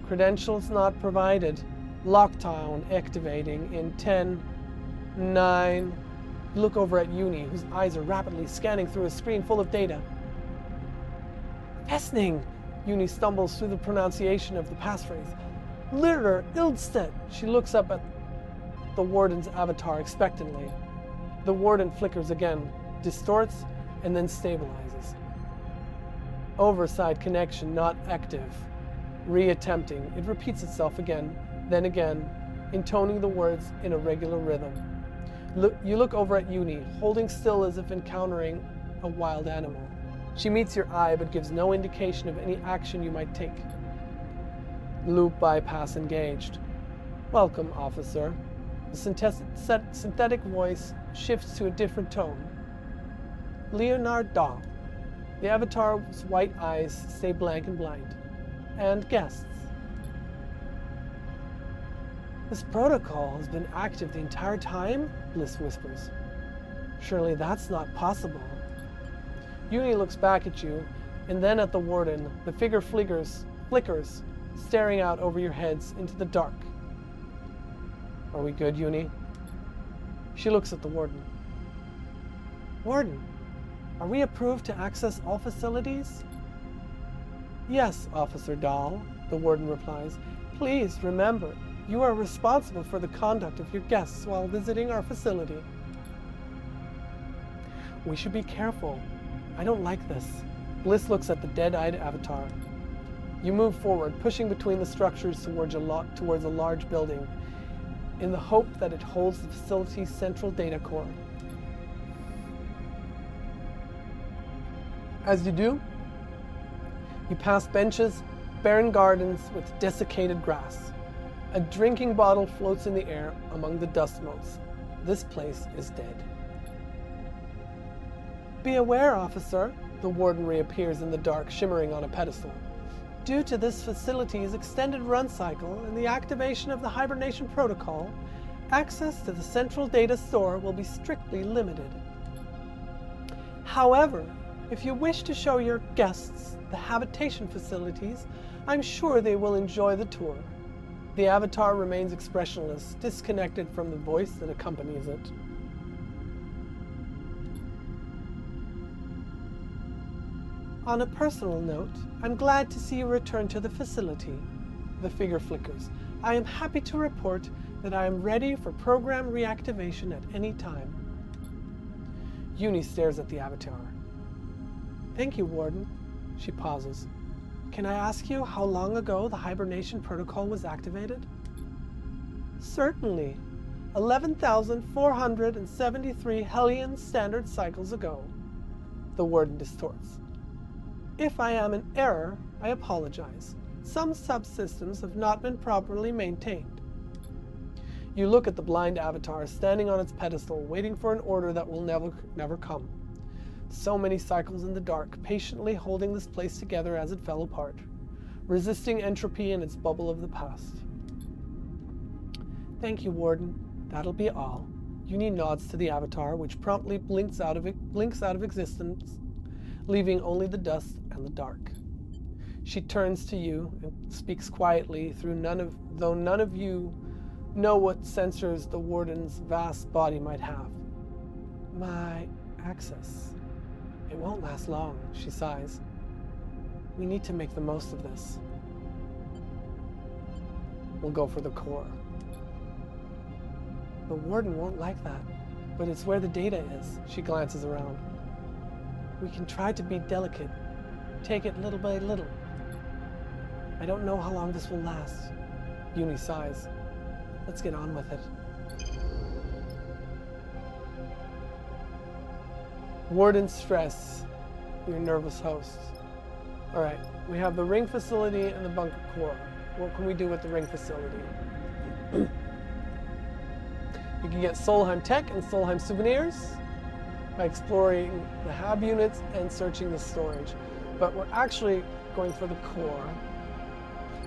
Credentials not provided. Lockdown activating in 10, 9. You look over at Uni, whose eyes are rapidly scanning through a screen full of data. Festning! Uni stumbles through the pronunciation of the passphrase. Litter, Ildstedt! She looks up at the warden's avatar expectantly. The warden flickers again, distorts, and then stabilizes. Overside connection not active. Re-attempting. It repeats itself again, then again, intoning the words in a regular rhythm. You look over at Uni, holding still as if encountering a wild animal. She meets your eye but gives no indication of any action you might take. Loop bypass engaged. Welcome, officer. The synthetic voice shifts to a different tone. Leonard Dahl. The avatar's white eyes stay blank and blind. And guests. This protocol has been active the entire time, Bliss whispers. Surely that's not possible. Uni looks back at you, and then at the warden. The figure flickers, staring out over your heads into the dark. Are we good, Uni? She looks at the warden. Warden, are we approved to access all facilities? Yes, Officer Dahl, the warden replies. Please remember, you are responsible for the conduct of your guests while visiting our facility. We should be careful. I don't like this. Bliss looks at the dead-eyed avatar. You move forward, pushing between the structures towards a large building, in the hope that it holds the facility's central data core. As you do, you pass benches, barren gardens with desiccated grass. A drinking bottle floats in the air among the dust motes. This place is dead. Be aware, officer. The warden reappears in the dark, shimmering on a pedestal. Due to this facility's extended run cycle and the activation of the hibernation protocol, access to the central data store will be strictly limited. However, if you wish to show your guests the habitation facilities, I'm sure they will enjoy the tour. The avatar remains expressionless, disconnected from the voice that accompanies it. On a personal note, I'm glad to see you return to the facility. The figure flickers. I am happy to report that I am ready for program reactivation at any time. Uni stares at the avatar. Thank you, Warden. She pauses. Can I ask you how long ago the hibernation protocol was activated? Certainly. 11,473 Hellion standard cycles ago. The Warden distorts. If I am in error, I apologize. Some subsystems have not been properly maintained. You look at the blind avatar standing on its pedestal, waiting for an order that will never come. So many cycles in the dark, patiently holding this place together as it fell apart, resisting entropy in its bubble of the past. Thank you, Warden. That'll be all. Uni nods to the avatar, which promptly blinks out of existence, leaving only the dust and the dark. She turns to you and speaks quietly, though none of you know what sensors the Warden's vast body might have. My access. It won't last long, she sighs. We need to make the most of this. We'll go for the core. The Warden won't like that, but it's where the data is. She glances around. We can try to be delicate, take it little by little. I don't know how long this will last. Uni sighs. Let's get on with it. Warden stress, your nervous host. All right, we have the ring facility and the bunker core. What can we do with the ring facility? You can get Solheim tech and Solheim souvenirs by exploring the hab units and searching the storage. But we're actually going for the core.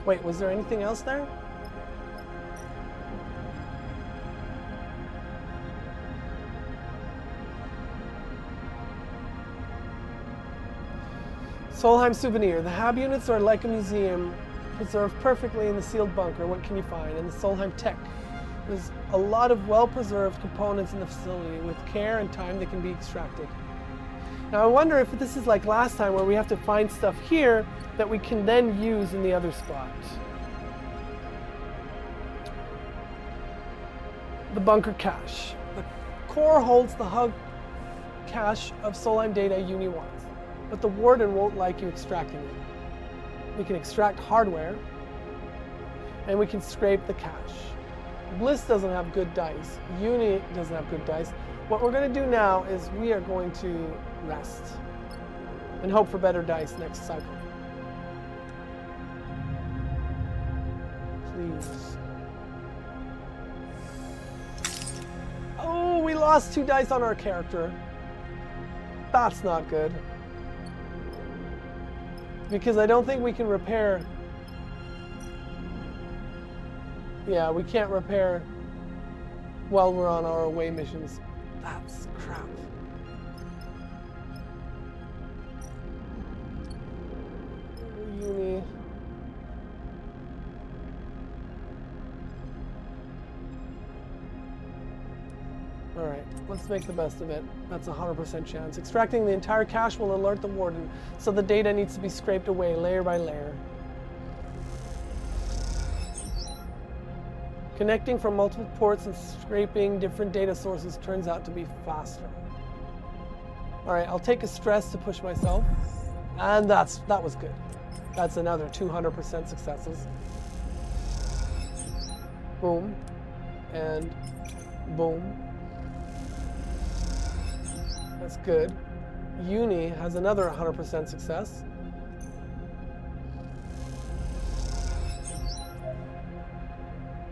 Wait, was there anything else there? Solheim souvenir. The hab units are like a museum, preserved perfectly in the sealed bunker. What can you find? And the Solheim tech. There's a lot of well-preserved components in the facility. With care and time, they can be extracted. Now I wonder if this is like last time where we have to find stuff here that we can then use in the other spot. The bunker cache. The core holds the hub cache of Solheim data Uni wants, but the Warden won't like you extracting it. We can extract hardware, and we can scrape the cache. Bliss doesn't have good dice. Uni doesn't have good dice. What we're going to do now is we are going to rest and hope for better dice next cycle. Please. Oh, we lost 2 dice on our character. That's not good. Because I don't think we can repair. Yeah, we can't repair while we're on our away missions. That's crap. Uni. Alright, let's make the best of it. That's a 100% chance. Extracting the entire cache will alert the Warden, so the data needs to be scraped away layer by layer. Connecting from multiple ports and scraping different data sources turns out to be faster. All right, I'll take a stress to push myself. And that was good. That's another 200% successes. Boom. And boom. That's good. Uni has another 100% success.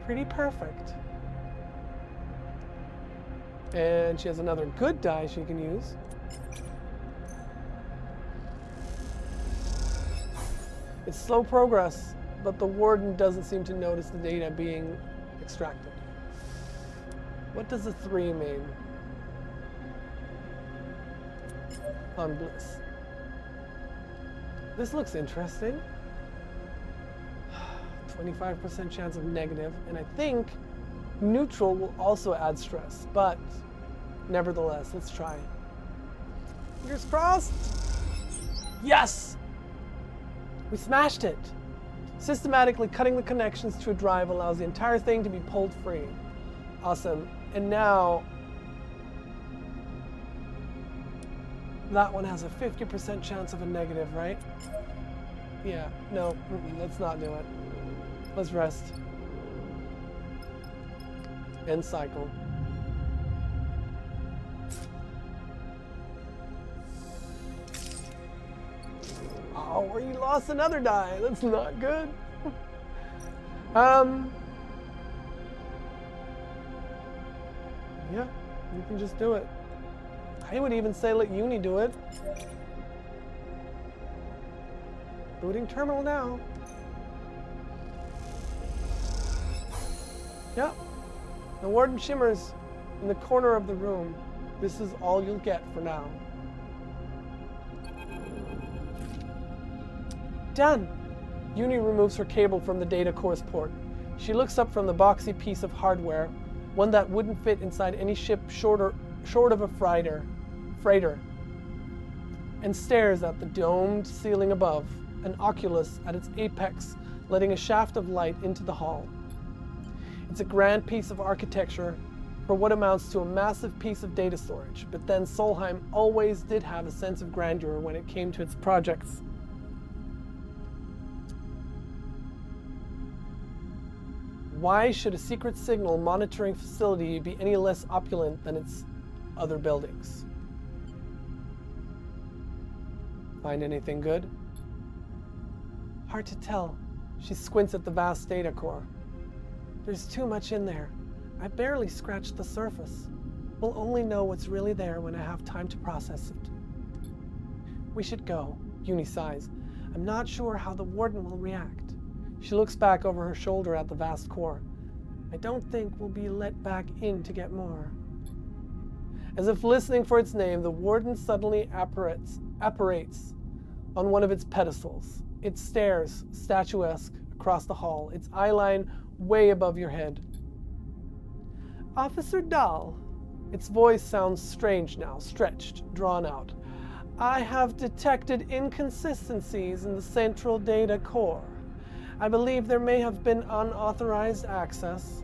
Pretty perfect. And she has another good die she can use. It's slow progress, but the warden doesn't seem to notice the data being extracted. What does a 3 mean? On bliss. This looks interesting. 25% chance of negative, and I think neutral will also add stress, but nevertheless, let's try it. Fingers crossed. Yes! We smashed it. Systematically cutting the connections to a drive allows the entire thing to be pulled free. Awesome. And now that one has a 50% chance of a negative, right? Yeah, no, let's not do it. Let's rest. End cycle. Oh, or you lost another die. That's not good. Yeah, you can just do it. I would even say let Uni do it. Booting terminal now. Yeah. The warden shimmers in the corner of the room. This is all you'll get for now. Done. Uni removes her cable from the data course port. She looks up from the boxy piece of hardware, one that wouldn't fit inside any ship short of a freighter, and stares at the domed ceiling above, an oculus at its apex, letting a shaft of light into the hall. It's a grand piece of architecture for what amounts to a massive piece of data storage, but then Solheim always did have a sense of grandeur when it came to its projects. Why should a secret signal monitoring facility be any less opulent than its other buildings? Find anything good? Hard to tell. She squints at the vast data core. There's too much in there. I barely scratched the surface. We'll only know what's really there when I have time to process it. We should go, Uni sighs. I'm not sure how the warden will react. She looks back over her shoulder at the vast core. I don't think we'll be let back in to get more. As if listening for its name, the warden suddenly apparates on one of its pedestals. It stares, statuesque, across the hall, its eyeline way above your head. Officer Dahl. Its voice sounds strange now, stretched, drawn out. I have detected inconsistencies in the central data core. I believe there may have been unauthorized access.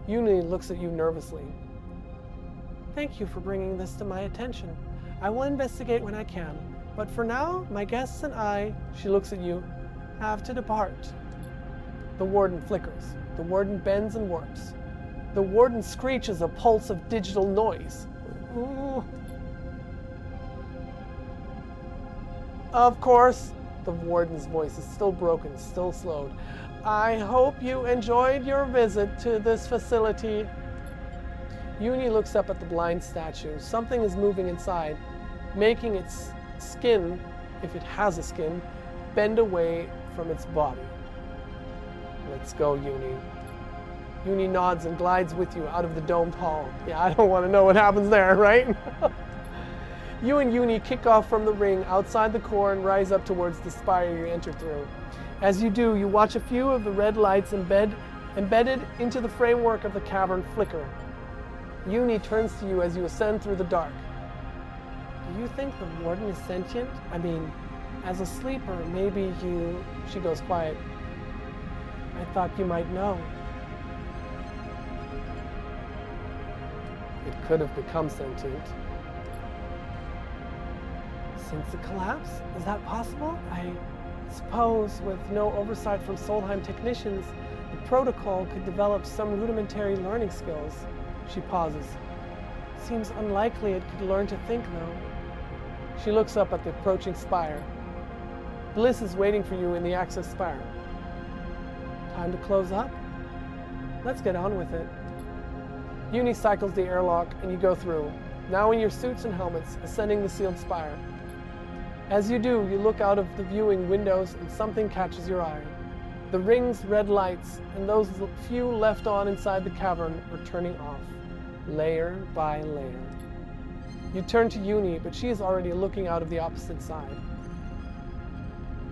Uni looks at you nervously. Thank you for bringing this to my attention. I will investigate when I can, but for now, my guests and I, she looks at you, have to depart. The warden flickers. The warden bends and warps. The warden screeches a pulse of digital noise. Ooh. Of course, the warden's voice is still broken, still slowed. I hope you enjoyed your visit to this facility. Uni looks up at the blind statue. Something is moving inside, making its skin, if it has a skin, bend away from its body. Let's go, Uni. Uni nods and glides with you out of the domed hall. Yeah, I don't want to know what happens there, right? You and Uni kick off from the ring outside the core and rise up towards the spire you entered through. As you do, you watch a few of the red lights embedded into the framework of the cavern flicker. Uni turns to you as you ascend through the dark. Do you think the warden is sentient? I mean, as a sleeper, maybe you... She goes quiet. I thought you might know. It could have become sentient. Since the collapse? Is that possible? I suppose with no oversight from Solheim technicians, the protocol could develop some rudimentary learning skills. She pauses. Seems unlikely it could learn to think, though. She looks up at the approaching spire. Bliss is waiting for you in the access spire. Time to close up? Let's get on with it. Uni cycles the airlock and you go through, now in your suits and helmets, ascending the sealed spire. As you do, you look out of the viewing windows and something catches your eye. The ring's red lights and those few left on inside the cavern are turning off, layer by layer. You turn to Uni, but she is already looking out of the opposite side.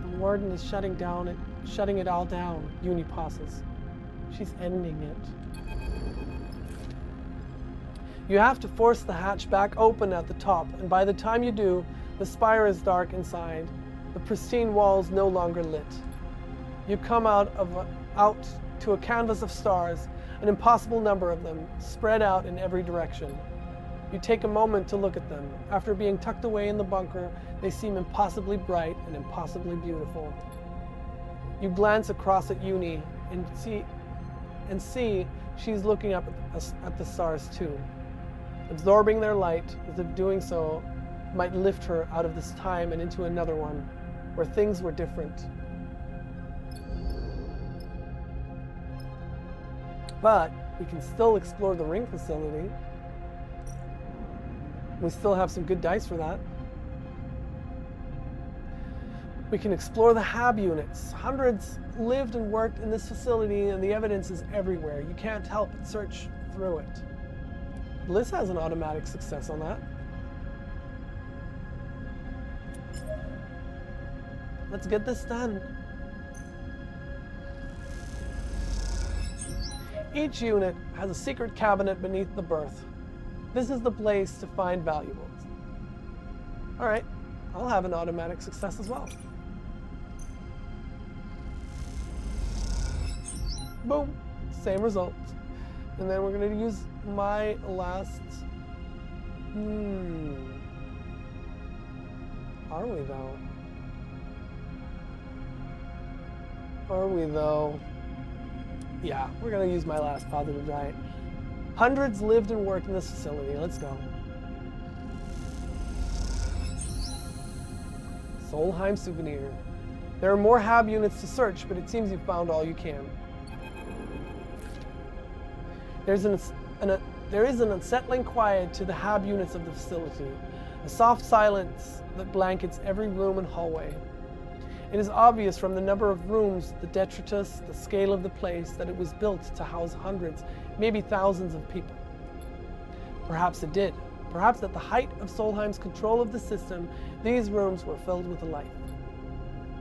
The warden is shutting it all down, Uni pauses. She's ending it. You have to force the hatch back open at the top, and by the time you do, the spire is dark inside, the pristine walls no longer lit. You come out to a canvas of stars, an impossible number of them, spread out in every direction. You take a moment to look at them. After being tucked away in the bunker, they seem impossibly bright and impossibly beautiful. You glance across at Uni and see she's looking up at the stars too, absorbing their light, as if doing so might lift her out of this time and into another one, where things were different. But we can still explore the ring facility. We still have some good dice for that. We can explore the HAB units. Hundreds lived and worked in this facility, and the evidence is everywhere. You can't help but search through it. Bliss has an automatic success on that. Let's get this done. Each unit has a secret cabinet beneath the berth. This is the place to find valuables. All right, I'll have an automatic success as well. Boom, same result. And then we're gonna use my last, Are we though? Are we though? Yeah, we're gonna use my last positive die. Hundreds lived and worked in this facility. Let's go. Solheim souvenir. There are more HAB units to search, but it seems you've found all you can. There is an unsettling quiet to the HAB units of the facility, a soft silence that blankets every room and hallway. It is obvious from the number of rooms, the detritus, the scale of the place, that it was built to house hundreds, maybe thousands of people. Perhaps it did. Perhaps at the height of Solheim's control of the system, these rooms were filled with life.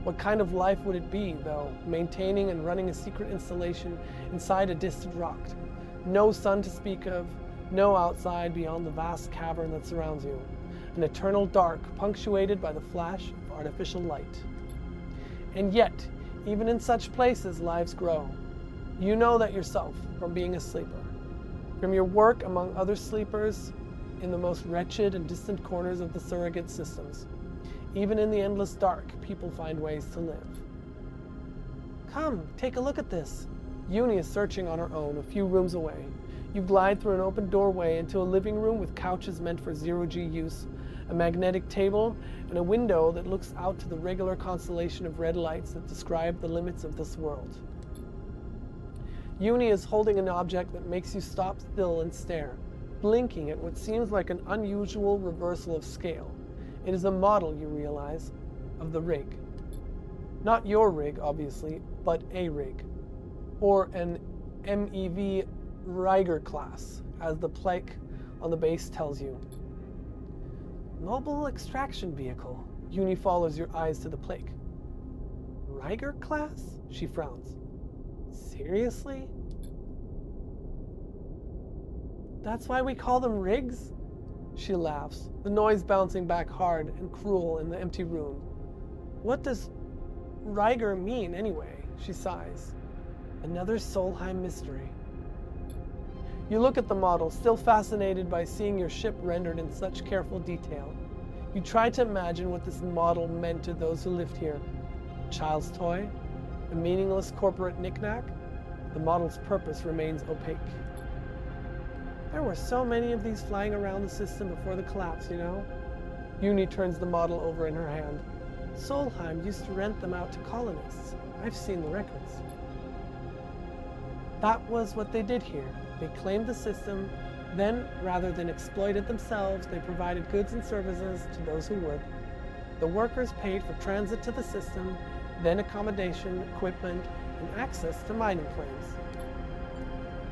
What kind of life would it be, though, maintaining and running a secret installation inside a distant rock? No sun to speak of, no outside beyond the vast cavern that surrounds you. An eternal dark punctuated by the flash of artificial light. And yet, even in such places, lives grow. You know that yourself from being a sleeper. From your work among other sleepers in the most wretched and distant corners of the surrogate systems. Even in the endless dark, people find ways to live. Come, take a look at this. Uni is searching on her own, a few rooms away. You glide through an open doorway into a living room with couches meant for zero-G use, a magnetic table, and a window that looks out to the regular constellation of red lights that describe the limits of this world. Uni is holding an object that makes you stop still and stare, blinking at what seems like an unusual reversal of scale. It is a model, you realize, of the rig. Not your rig, obviously, but a rig. Or an MEV Riger class, as the plaque on the base tells you. Mobile extraction vehicle. Uni follows your eyes to the plaque. Riger class? She frowns. Seriously? That's why we call them rigs? She laughs, the noise bouncing back hard and cruel in the empty room. What does Riger mean anyway? She sighs. Another Solheim mystery. You look at the model, still fascinated by seeing your ship rendered in such careful detail. You try to imagine what this model meant to those who lived here. A child's toy? A meaningless corporate knickknack? The model's purpose remains opaque. There were so many of these flying around the system before the collapse, you know? Uni turns the model over in her hand. Solheim used to rent them out to colonists. I've seen the records. That was what they did here. They claimed the system, then, rather than exploit it themselves, they provided goods and services to those who would. The workers paid for transit to the system, then accommodation, equipment, and access to mining claims.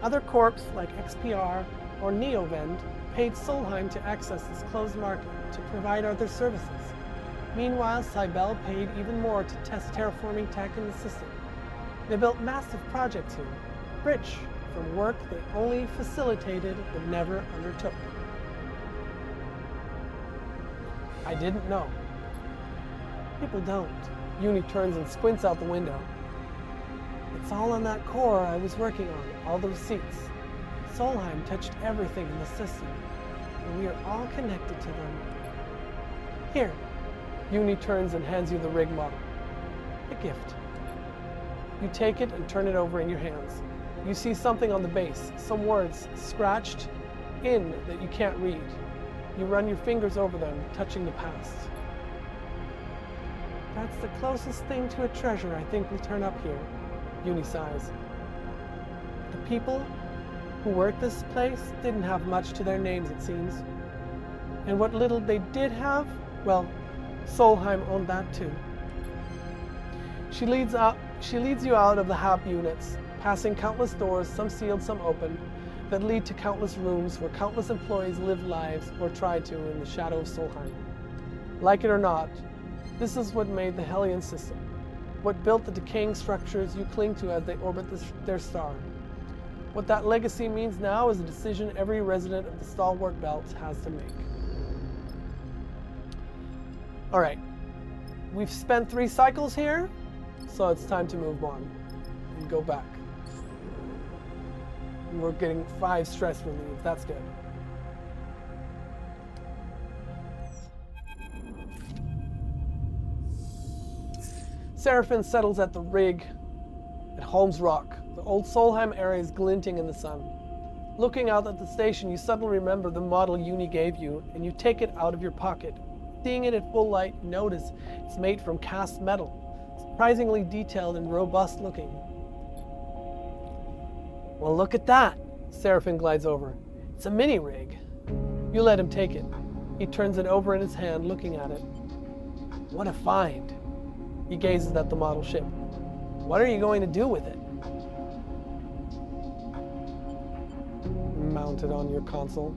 Other corps like XPR or Neovend paid Solheim to access this closed market to provide other services. Meanwhile, Cybele paid even more to test terraforming tech in the system. They built massive projects here, rich from work they only facilitated but never undertook. I didn't know. People don't. Uni turns and squints out the window. It's all on that core I was working on, all the receipts. Solheim touched everything in the system, and we are all connected to them. Here. Uni turns and hands you the rig model. A gift. You take it and turn it over in your hands. You see something on the base, some words scratched in that you can't read. You run your fingers over them, touching the past. That's the closest thing to a treasure I think will turn up here. Uni sighs. The people who worked this place didn't have much to their names, it seems. And what little they did have, well, Solheim owned that too. She leads you out of the HAP units, passing countless doors, some sealed, some open, that lead to countless rooms where countless employees live lives, or try to, in the shadow of Solheim. Like it or not, this is what made the Hellion system, what built the decaying structures you cling to as they orbit their star. What that legacy means now is a decision every resident of the Stalwart Belt has to make. All right, we've spent 3 cycles here, so it's time to move on and go back. And we're getting 5 stress relief, that's good. Serafin settles at the rig at Holmes Rock. The old Solheim area is glinting in the sun. Looking out at the station, you suddenly remember the model Uni gave you, and you take it out of your pocket. Seeing it at full light, you notice it's made from cast metal, surprisingly detailed and robust looking. Well, look at that, Serafin glides over. It's a mini rig. You let him take it. He turns it over in his hand, looking at it. What a find. He gazes at the model ship. What are you going to do with it? Mounted on your console.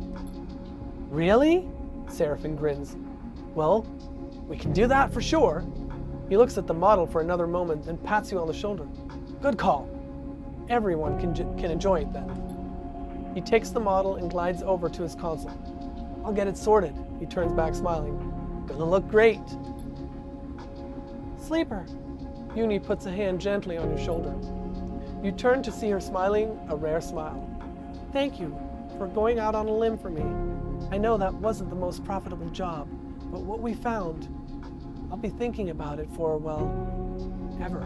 Really? Serafin grins. Well, we can do that for sure. He looks at the model for another moment, then pats you on the shoulder. Good call. Everyone can enjoy it then. He takes the model and glides over to his console. I'll get it sorted. He turns back smiling. Gonna look great. Sleeper. Uni puts a hand gently on your shoulder. You turn to see her smiling a rare smile. Thank you for going out on a limb for me. I know that wasn't the most profitable job, but what we found, I'll be thinking about it for, well, ever.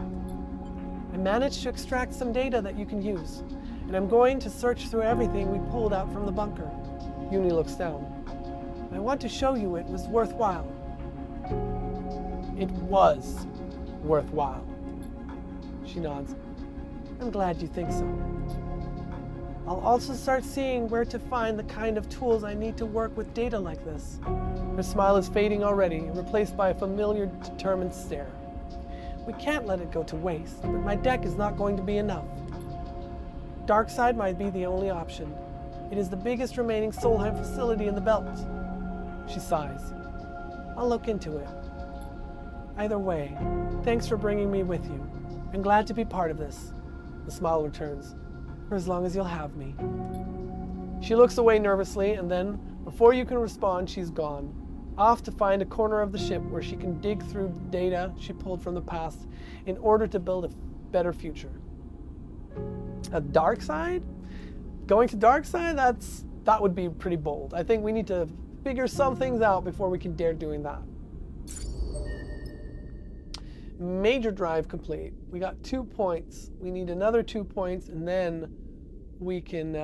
I managed to extract some data that you can use, and I'm going to search through everything we pulled out from the bunker. Uni looks down. I want to show you it was worthwhile. It was worthwhile. She nods. I'm glad you think so. I'll also start seeing where to find the kind of tools I need to work with data like this. Her smile is fading already, replaced by a familiar, determined stare. We can't let it go to waste, but my deck is not going to be enough. Darkside might be the only option. It is the biggest remaining Solheim facility in the belt. She sighs. I'll look into it. Either way, thanks for bringing me with you. I'm glad to be part of this. The smile returns. For as long as you'll have me. She looks away nervously, and then, before you can respond, she's gone. Off to find a corner of the ship where she can dig through data she pulled from the past in order to build a better future. A dark side? Going to dark side, that would be pretty bold. I think we need to figure some things out before we can dare doing that. Major drive complete. We got 2 points. We need another 2 points, and then we can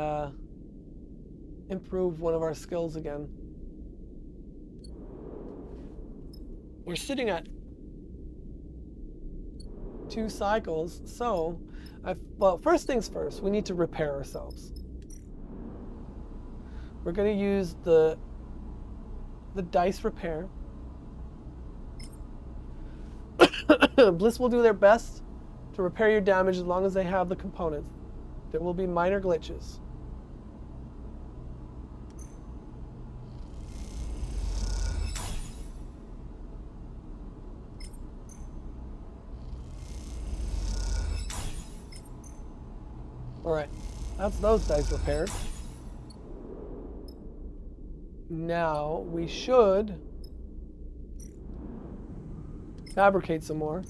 improve one of our skills again. We're sitting at 2 cycles, so well, first things first, we need to repair ourselves. We're going to use the dice repair. Bliss will do their best to repair your damage as long as they have the components. There will be minor glitches. Alright, that's those dice repaired. Now we should fabricate some more.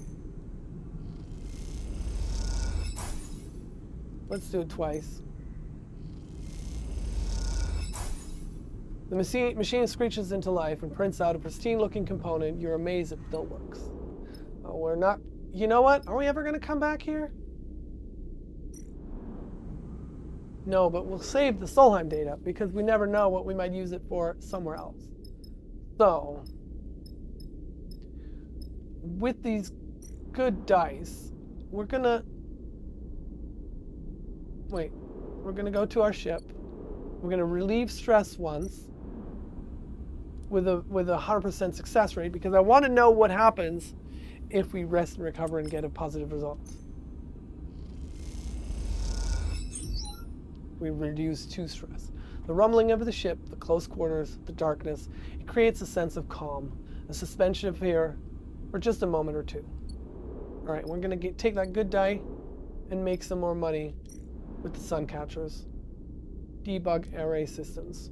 Let's do it twice. The machine screeches into life and prints out a pristine-looking component. You're amazed it still works. Oh, we're not... You know what? Are we ever going to come back here? No, but we'll save the Solheim data because we never know what we might use it for somewhere else. So, with these good dice, we're gonna go to our ship. We're gonna relieve stress once with a 100% success rate because I want to know what happens if we rest and recover and get a positive result. We reduce 2 stress. The rumbling of the ship, the close quarters, the darkness, it creates a sense of calm, a suspension of fear for just a moment or two. All right, we're gonna take that good die and make some more money with the sun catchers. Debug array systems.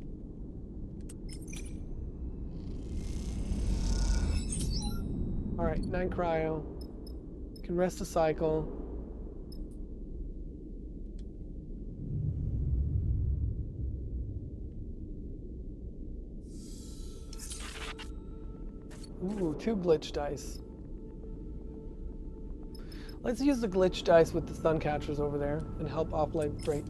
All right, 9 cryo. You can rest a cycle. Ooh, 2 glitch dice. Let's use the glitch dice with the sun catchers over there and help offload freight.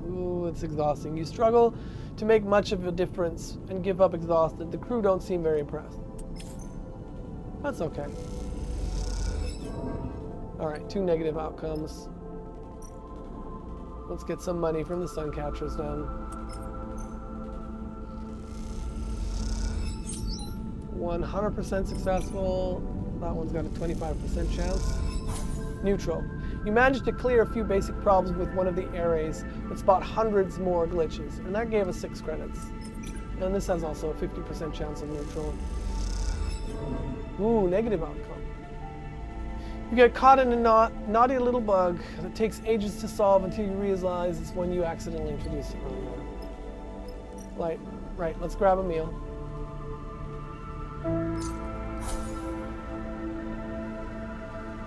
Ooh, it's exhausting. You struggle to make much of a difference and give up exhausted. The crew don't seem very impressed. That's okay. Alright, 2 negative outcomes. Let's get some money from the sun catchers done. 100% successful. That one's got a 25% chance. Neutral. You managed to clear a few basic problems with one of the arrays, but spot hundreds more glitches, and that gave us 6 credits. And this has also a 50% chance of neutral. Ooh, negative outcome. You get caught in a naughty little bug that takes ages to solve until you realize it's when you accidentally introduce it. Right, let's grab a meal.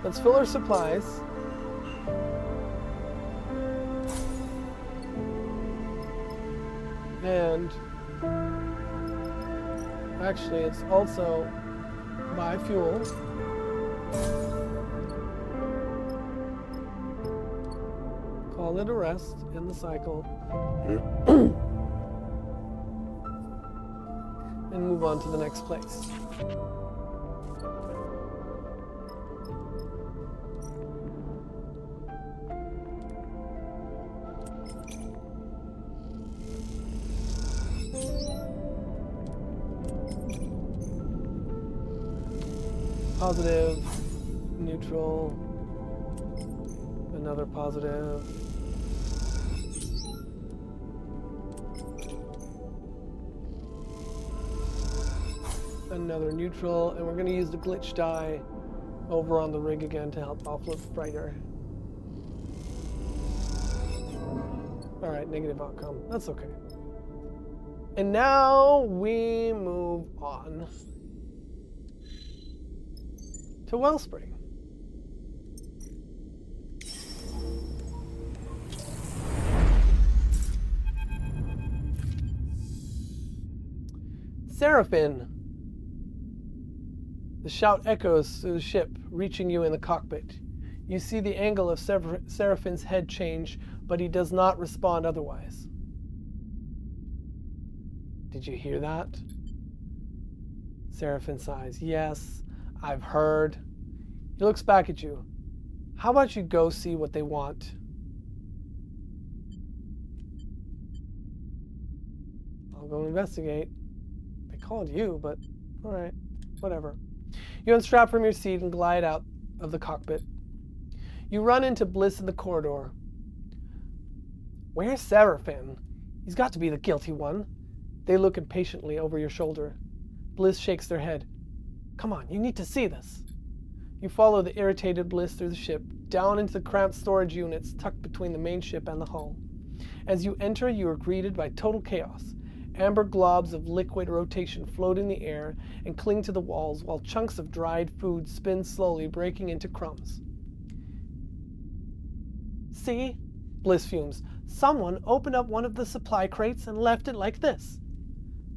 Let's fill our supplies. And actually, it's also buy fuel. Call it a rest in the cycle. And move on to the next place. Positive, neutral, another positive. Another neutral, and we're going to use the glitch die over on the rig again to help offload the freighter. Alright, negative outcome. That's okay. And now we move on to Wellspring. Serafin! The shout echoes through the ship, reaching you in the cockpit. You see the angle of Serafin's head change, but he does not respond otherwise. Did you hear that? Serafin sighs. Yes, I've heard. He looks back at you. How about you go see what they want? I'll go investigate. They called you, but all right, whatever. You unstrap from your seat and glide out of the cockpit. You run into Bliss in the corridor. Where's Serafin? He's got to be the guilty one. They look impatiently over your shoulder. Bliss shakes their head. Come on, you need to see this. You follow the irritated Bliss through the ship, down into the cramped storage units tucked between the main ship and the hull. As you enter, you are greeted by total chaos. Amber globs of liquid rotation float in the air and cling to the walls, while chunks of dried food spin slowly, breaking into crumbs. See? Bliss fumes. Someone opened up one of the supply crates and left it like this.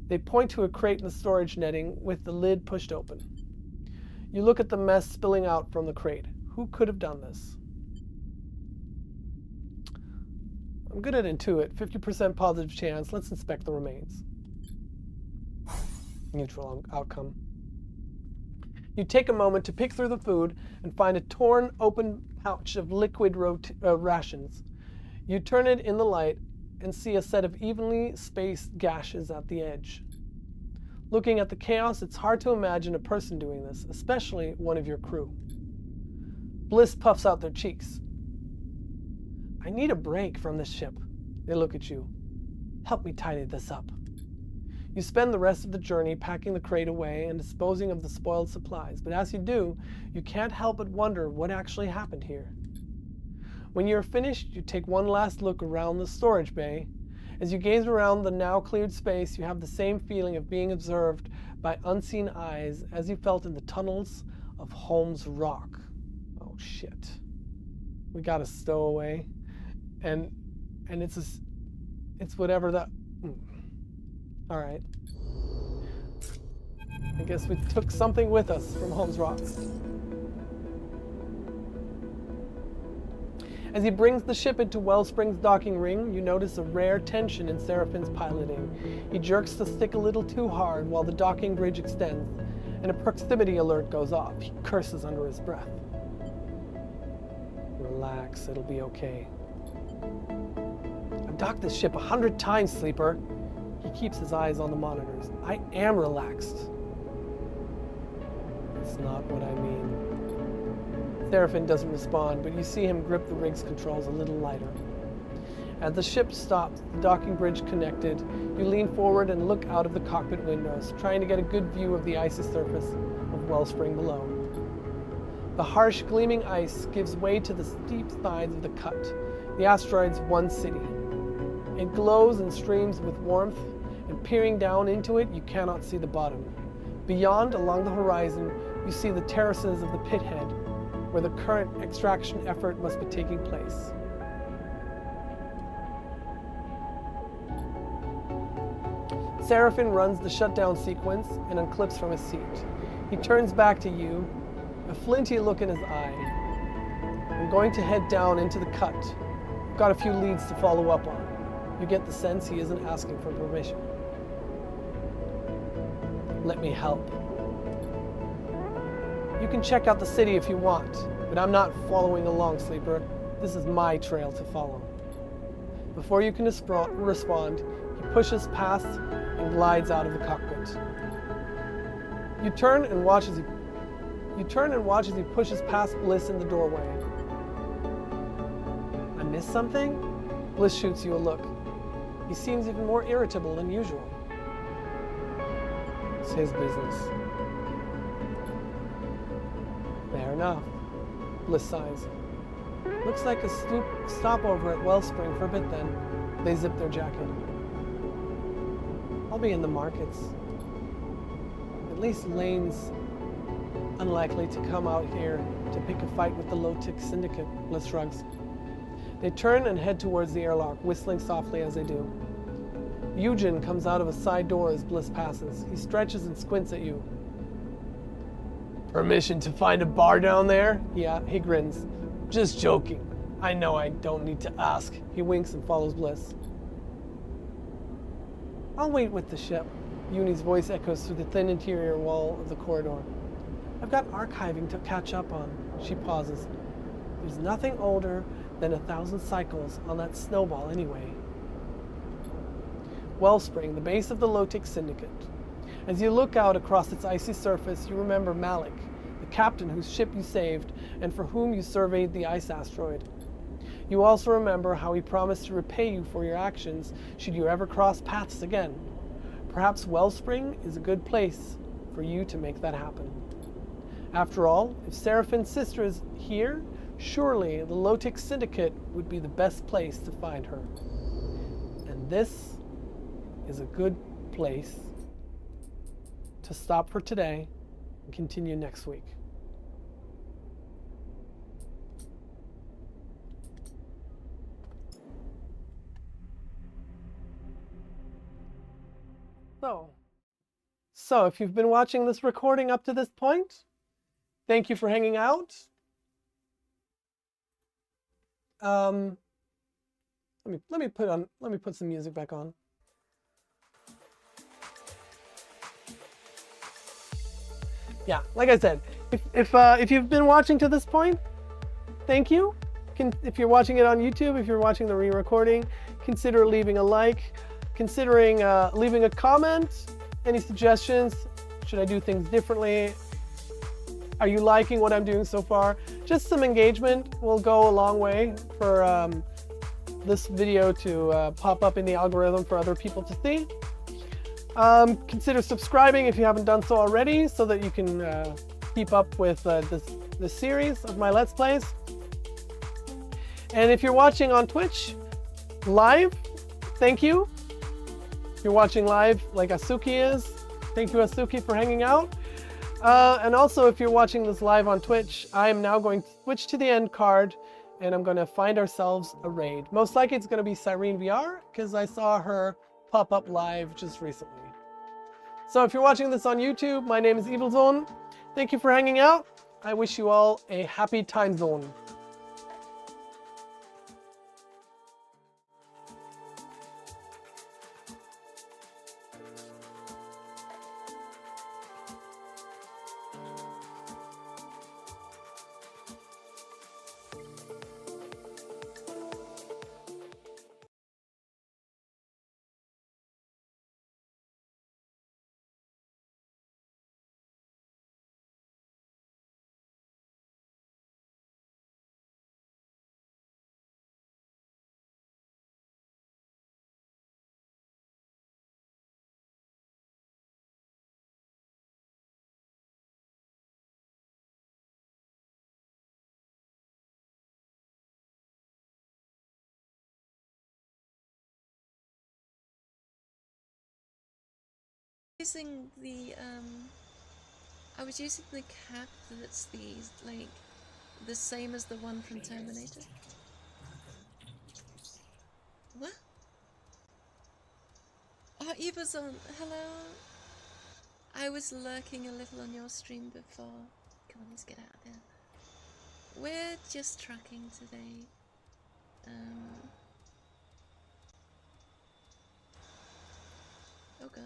They point to a crate in the storage netting with the lid pushed open. You look at the mess spilling out from the crate. Who could have done this? I'm good at Intuit. 50% positive chance. Let's inspect the remains. Neutral outcome. You take a moment to pick through the food and find a torn, open pouch of liquid rations. You turn it in the light and see a set of evenly spaced gashes at the edge. Looking at the chaos, it's hard to imagine a person doing this, especially one of your crew. Bliss puffs out their cheeks. I need a break from this ship. They look at you. Help me tidy this up. You spend the rest of the journey packing the crate away and disposing of the spoiled supplies, but as you do, you can't help but wonder what actually happened here. When you're finished, you take one last look around the storage bay. As you gaze around the now cleared space, you have the same feeling of being observed by unseen eyes as you felt in the tunnels of Holmes Rock. Oh shit. We got a stowaway. And it's whatever that... All right. I guess we took something with us from Holmes Rock. As he brings the ship into Wellspring's docking ring, you notice a rare tension in Serafin's piloting. He jerks the stick a little too hard while the docking bridge extends, and a proximity alert goes off. He curses under his breath. Relax, it'll be okay. I've docked this ship 100 times, Sleeper. He keeps his eyes on the monitors. I am relaxed. That's not what I mean. Serafin doesn't respond, but you see him grip the rig's controls a little lighter. As the ship stops, the docking bridge connected, you lean forward and look out of the cockpit windows, trying to get a good view of the icy surface of Wellspring below. The harsh, gleaming ice gives way to the steep sides of the cut, the asteroid's one city. It glows and streams with warmth, and peering down into it, you cannot see the bottom. Beyond, along the horizon, you see the terraces of the pit head, where the current extraction effort must be taking place. Serafin runs the shutdown sequence and unclips from his seat. He turns back to you, a flinty look in his eye. I'm going to head down into the cut. I've got a few leads to follow up on. You get the sense he isn't asking for permission. Let me help. You can check out the city if you want, but I'm not following along, Sleeper. This is my trail to follow. Before you can respond, he pushes past and glides out of the cockpit. You turn and watch as he pushes past Bliss in the doorway. I missed something? Bliss shoots you a look. He seems even more irritable than usual. It's his business. Fair enough. Bliss sighs. Looks like a stopover at Wellspring for a bit then. They zip their jacket. I'll be in the markets. At least Lane's unlikely to come out here to pick a fight with the low-tick syndicate, Bliss shrugs. They turn and head towards the airlock, whistling softly as they do. Eugen comes out of a side door as Bliss passes. He stretches and squints at you. Permission to find a bar down there? Yeah, he grins. Just joking. I know I don't need to ask. He winks and follows Bliss. I'll wait with the ship. Uni's voice echoes through the thin interior wall of the corridor. I've got archiving to catch up on. She pauses. There's nothing older than 1,000 cycles on that snowball anyway. Wellspring, the base of the Lotic Syndicate. As you look out across its icy surface, you remember Malik, the captain whose ship you saved and for whom you surveyed the ice asteroid. You also remember how he promised to repay you for your actions should you ever cross paths again. Perhaps Wellspring is a good place for you to make that happen. After all, if Serafin's sister is here, surely the Lotic Syndicate would be the best place to find her. And this is a good place to stop for today and continue next week. So if you've been watching this recording up to this point, thank you for hanging out. Let me put some music back on. Yeah, like I said, if you've been watching to this point, thank you. If you're watching it on YouTube, if you're watching the re-recording, consider leaving a like, considering leaving a comment. Any suggestions? Should I do things differently? Are you liking what I'm doing so far? Just some engagement will go a long way for this video to pop up in the algorithm for other people to see. Consider subscribing if you haven't done so already, so that you can keep up with this series of my Let's Plays. And if you're watching on Twitch live, thank you. If you're watching live like Asuki is, thank you Asuki for hanging out. And also if you're watching this live on Twitch, I am now going to switch to the end card and I'm going to find ourselves a raid. Most likely it's going to be Cyrene VR because I saw her pop up live just recently. So if you're watching this on YouTube, my name is EvilZone. Thank you for hanging out. I wish you all a happy time zone. Using the I was using the cap that's the same as the one from Terminator. What? Oh, Evazon, hello. I was lurking a little on your stream before. Come on, let's get out of there. We're just trucking today. Oh gosh.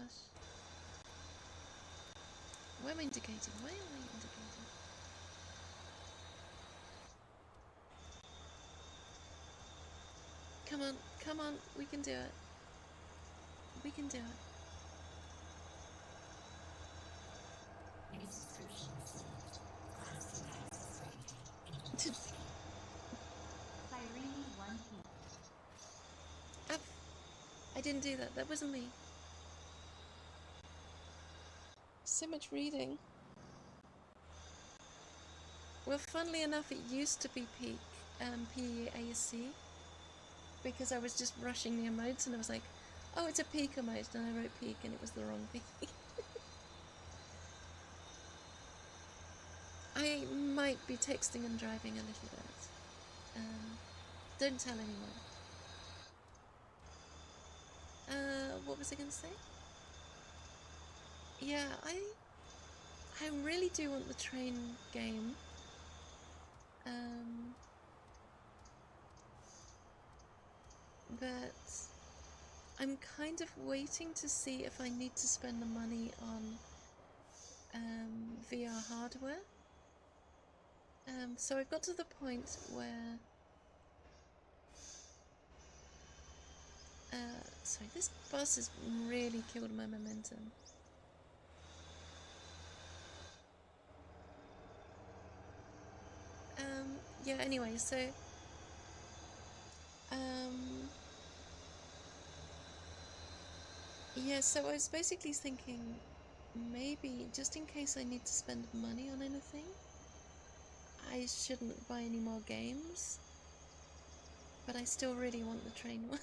Why am I indicating? Why am I indicating? Come on, we can do it. We can do it. I didn't do that. That wasn't me. So much reading. Well, funnily enough, it used to be PAC, because I was just rushing the emotes and I was like, oh, it's a peak emote, and I wrote peak and it was the wrong thing. I might be texting and driving a little bit. Don't tell anyone. what was I going to say? Yeah, I really do want the train game. But I'm kind of waiting to see if I need to spend the money on VR hardware. So I've got to the point where sorry, this bus has really killed my momentum. Yeah, anyway, so yeah, so I was basically thinking maybe just in case I need to spend money on anything, I shouldn't buy any more games, but I still really want the train one.